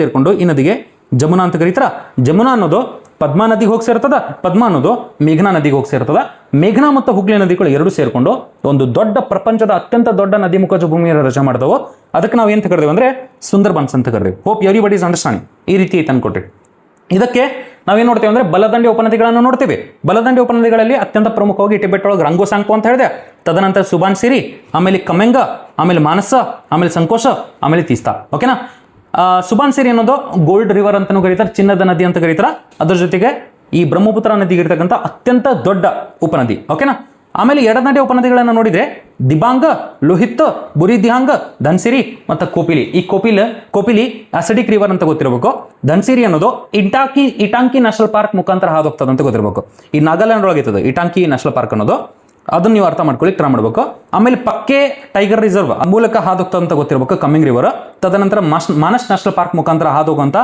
ಸೇರಿಕೊಂಡು ಈ ನದಿಗೆ ಜಮುನಾ ಅಂತ ಕರೀತಾರ. ಜಮುನಾ ಅನ್ನೋದು ಪದ್ಮಾ ನದಿಗೆ ಹೋಗಿ ಸೇರ್ತದ, ಪದ್ಮಾ ಅನ್ನೋದು ಮೇಘನಾ ನದಿಗೆ ಹೋಗಿ ಸೇರ್ತದ. ಮೇಘನಾ ಮತ್ತು ಹುಗ್ಲಿ ನದಿಗಳು ಎರಡು ಸೇರಿಕೊಂಡು ಒಂದು ದೊಡ್ಡ ಪ್ರಪಂಚದ ಅತ್ಯಂತ ದೊಡ್ಡ ನದಿ ಮುಖಜ ಭೂಮಿಯನ್ನು ರಚನೆ ಮಾಡ್ತಾವೋ ಅದಕ್ಕೆ ನಾವು ಏನು ಕರೆದೇವೆ ಅಂದರೆ ಸುಂದರ್ಬನ್ಸ್ ಅಂತ ಕರೆದೇವೆ. Hope everybody is understanding. ಈ ರೀತಿ ಐತೆ ಅನ್ಕೊಟ್ರಿ. ಇದಕ್ಕೆ ನಾವೇನು ನೋಡ್ತೇವೆ ಅಂದರೆ ಬಲದಂಡೆ ಉಪನದಿಗಳನ್ನು ನೋಡ್ತೀವಿ. ಬಲದಂಡೆ ಉಪನದಿಗಳಲ್ಲಿ ಅತ್ಯಂತ ಪ್ರಮುಖವಾಗಿ ಟಿಬೆಟ್ ಒಳಗೆ ರಂಗೋ ಸಾಂಗ್ಪೋ ಅಂತ ಹೇಳಿದೆ, ತದನಂತರ ಸುಬಾನ್ಸಿರಿ, ಆಮೇಲೆ ಕಮೆಂಗ, ಆಮೇಲೆ ಮಾನಸ, ಆಮೇಲೆ ಸಂಕೋಶ, ಆಮೇಲೆ ತೀಸ್ತಾ. ಓಕೆನಾ? ಸುಬಾನ್ಸಿರಿ ಅನ್ನೋದು ಗೋಲ್ಡ್ ರಿವರ್ ಅಂತಲೂ ಕರೀತಾರೆ, ಚಿನ್ನದ ನದಿ ಅಂತ ಕರೀತಾರೆ. ಅದ್ರ ಜೊತೆಗೆ ಈ ಬ್ರಹ್ಮಪುತ್ರ ನದಿಗೆ ಇರ್ತಕ್ಕಂಥ ಅತ್ಯಂತ ದೊಡ್ಡ ಉಪನದಿ. ಓಕೆನಾ? ಆಮೇಲೆ ಎಡದಂಡೆ ಉಪನದಿಗಳನ್ನು ನೋಡಿದ್ರೆ ದಿಬಾಂಗ್, ಲೋಹಿತ್, ಬುರಿದಿಹಾಂಗ್, ಧನ್ಸಿರಿ ಮತ್ತು ಕೋಪಿಲಿ. ಈ ಕೋಪಿಲಿ ಅಸಿಡಿಕ್ ರಿವರ್ ಅಂತ ಗೊತ್ತಿರಬೇಕು. ಧನ್ಸಿರಿ ಅನ್ನೋದು ಇಟಾಂಕಿ ನ್ಯಾಷನಲ್ ಪಾರ್ಕ್ ಮುಖಾಂತರ ಹಾದು ಹೋಗ್ತದೆ ಅಂತ ಗೊತ್ತಿರಬೇಕು. ಈ ನಾಗಾಲ್ಯಾಂಡ್ ಒಳಗಿರ್ತದೆ ಇಟಾಂಕಿ ನ್ಯಾಷನಲ್ ಪಾರ್ಕ್ ಅನ್ನೋದು. ಅದನ್ನ ನೀವು ಅರ್ಥ ಮಾಡ್ಕೊಳ್ಳಿ ಟ್ರೈ ಮಾಡಬೇಕು. ಆಮೇಲೆ ಪಕ್ಕೆ ಟೈಗರ್ ರಿಸರ್ವ್ ಮೂಲಕ ಹಾದೋಗ್ತದೆ ಅಂತ ಗೊತ್ತಿರಬೇಕು, ಕಮ್ಮಿಂಗ್ ರಿವರ್. ತದನಂತರ ಮಾನಸ್ ನ್ಯಾಷನಲ್ ಪಾರ್ಕ್ ಮುಖಾಂತರ ಹಾದೋಗುವಂಥ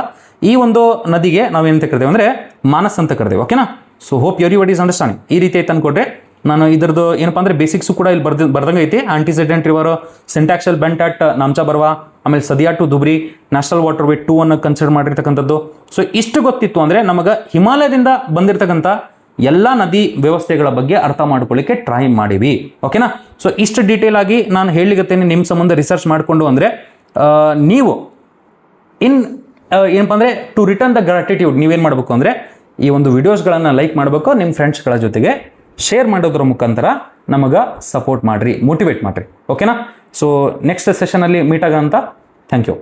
ಈ ಒಂದು ನದಿಗೆ ನಾವೇನಂತ ಕರಿತೇವೆ ಅಂದರೆ ಮಾನಸ್ ಅಂತ ಕರಿತೇವೆ. ಓಕೆನಾ? So hope everybody is understanding. ಈ ರೀತಿ ಐತೆ ಅನ್ಕೊಟ್ರೆ ನಾನು ಇದ್ರದ್ದು ಏನಪ್ಪ ಅಂದರೆ ಬೇಸಿಕ್ಸು ಕೂಡ ಇಲ್ಲಿ ಬರ್ದಂಗೆ ಐತಿ. Antecedent river, syntaxial bent at Namcha Barwa, ಆಮೇಲೆ Sadiya to Dhubri, national water way 2 ಅನ್ನು ಕನ್ಸಿಡರ್ ಮಾಡಿರ್ತಕ್ಕಂಥದ್ದು. ಸೊ ಇಷ್ಟು ಗೊತ್ತಿತ್ತು ಅಂದರೆ ನಮಗೆ ಹಿಮಾಲಯದಿಂದ ಬಂದಿರತಕ್ಕಂಥ ಎಲ್ಲ ನದಿ ವ್ಯವಸ್ಥೆಗಳ ಬಗ್ಗೆ ಅರ್ಥ ಮಾಡ್ಕೊಳ್ಳಿಕ್ಕೆ ಟ್ರೈ ಮಾಡಿವಿ. ಓಕೆನಾ? ಸೊ ಇಷ್ಟು ಡೀಟೇಲ್ ಆಗಿ ನಾನು ಹೇಳಿಗತ್ತೇನೆ ನಿಮ್ಮ ಸಂಬಂಧ ರಿಸರ್ಚ್ ಮಾಡಿಕೊಂಡು ಅಂದರೆ ನೀವು ಏನಪ್ಪ ಅಂದರೆ ಟು ರಿಟರ್ನ್ ದ ಗ್ರಾಟಿಟ್ಯೂಡ್ ನೀವೇನು ಮಾಡಬೇಕು ಅಂದರೆ ಈ ಒಂದು ವಿಡಿಯೋಸ್ಗಳನ್ನು ಲೈಕ್ ಮಾಡಬೇಕು, ನಿಮ್ಮ ಫ್ರೆಂಡ್ಸ್ಗಳ ಜೊತೆಗೆ ಶೇರ್ ಮಾಡೋದ್ರ ಮುಖಾಂತರ ನಮಗೆ ಸಪೋರ್ಟ್ ಮಾಡಿರಿ, ಮೋಟಿವೇಟ್ ಮಾಡಿರಿ. ಓಕೆನಾ? ಸೊ ನೆಕ್ಸ್ಟ್ ಸೆಷನಲ್ಲಿ ಮೀಟ್ ಆಗೋಂಥ. Thank you.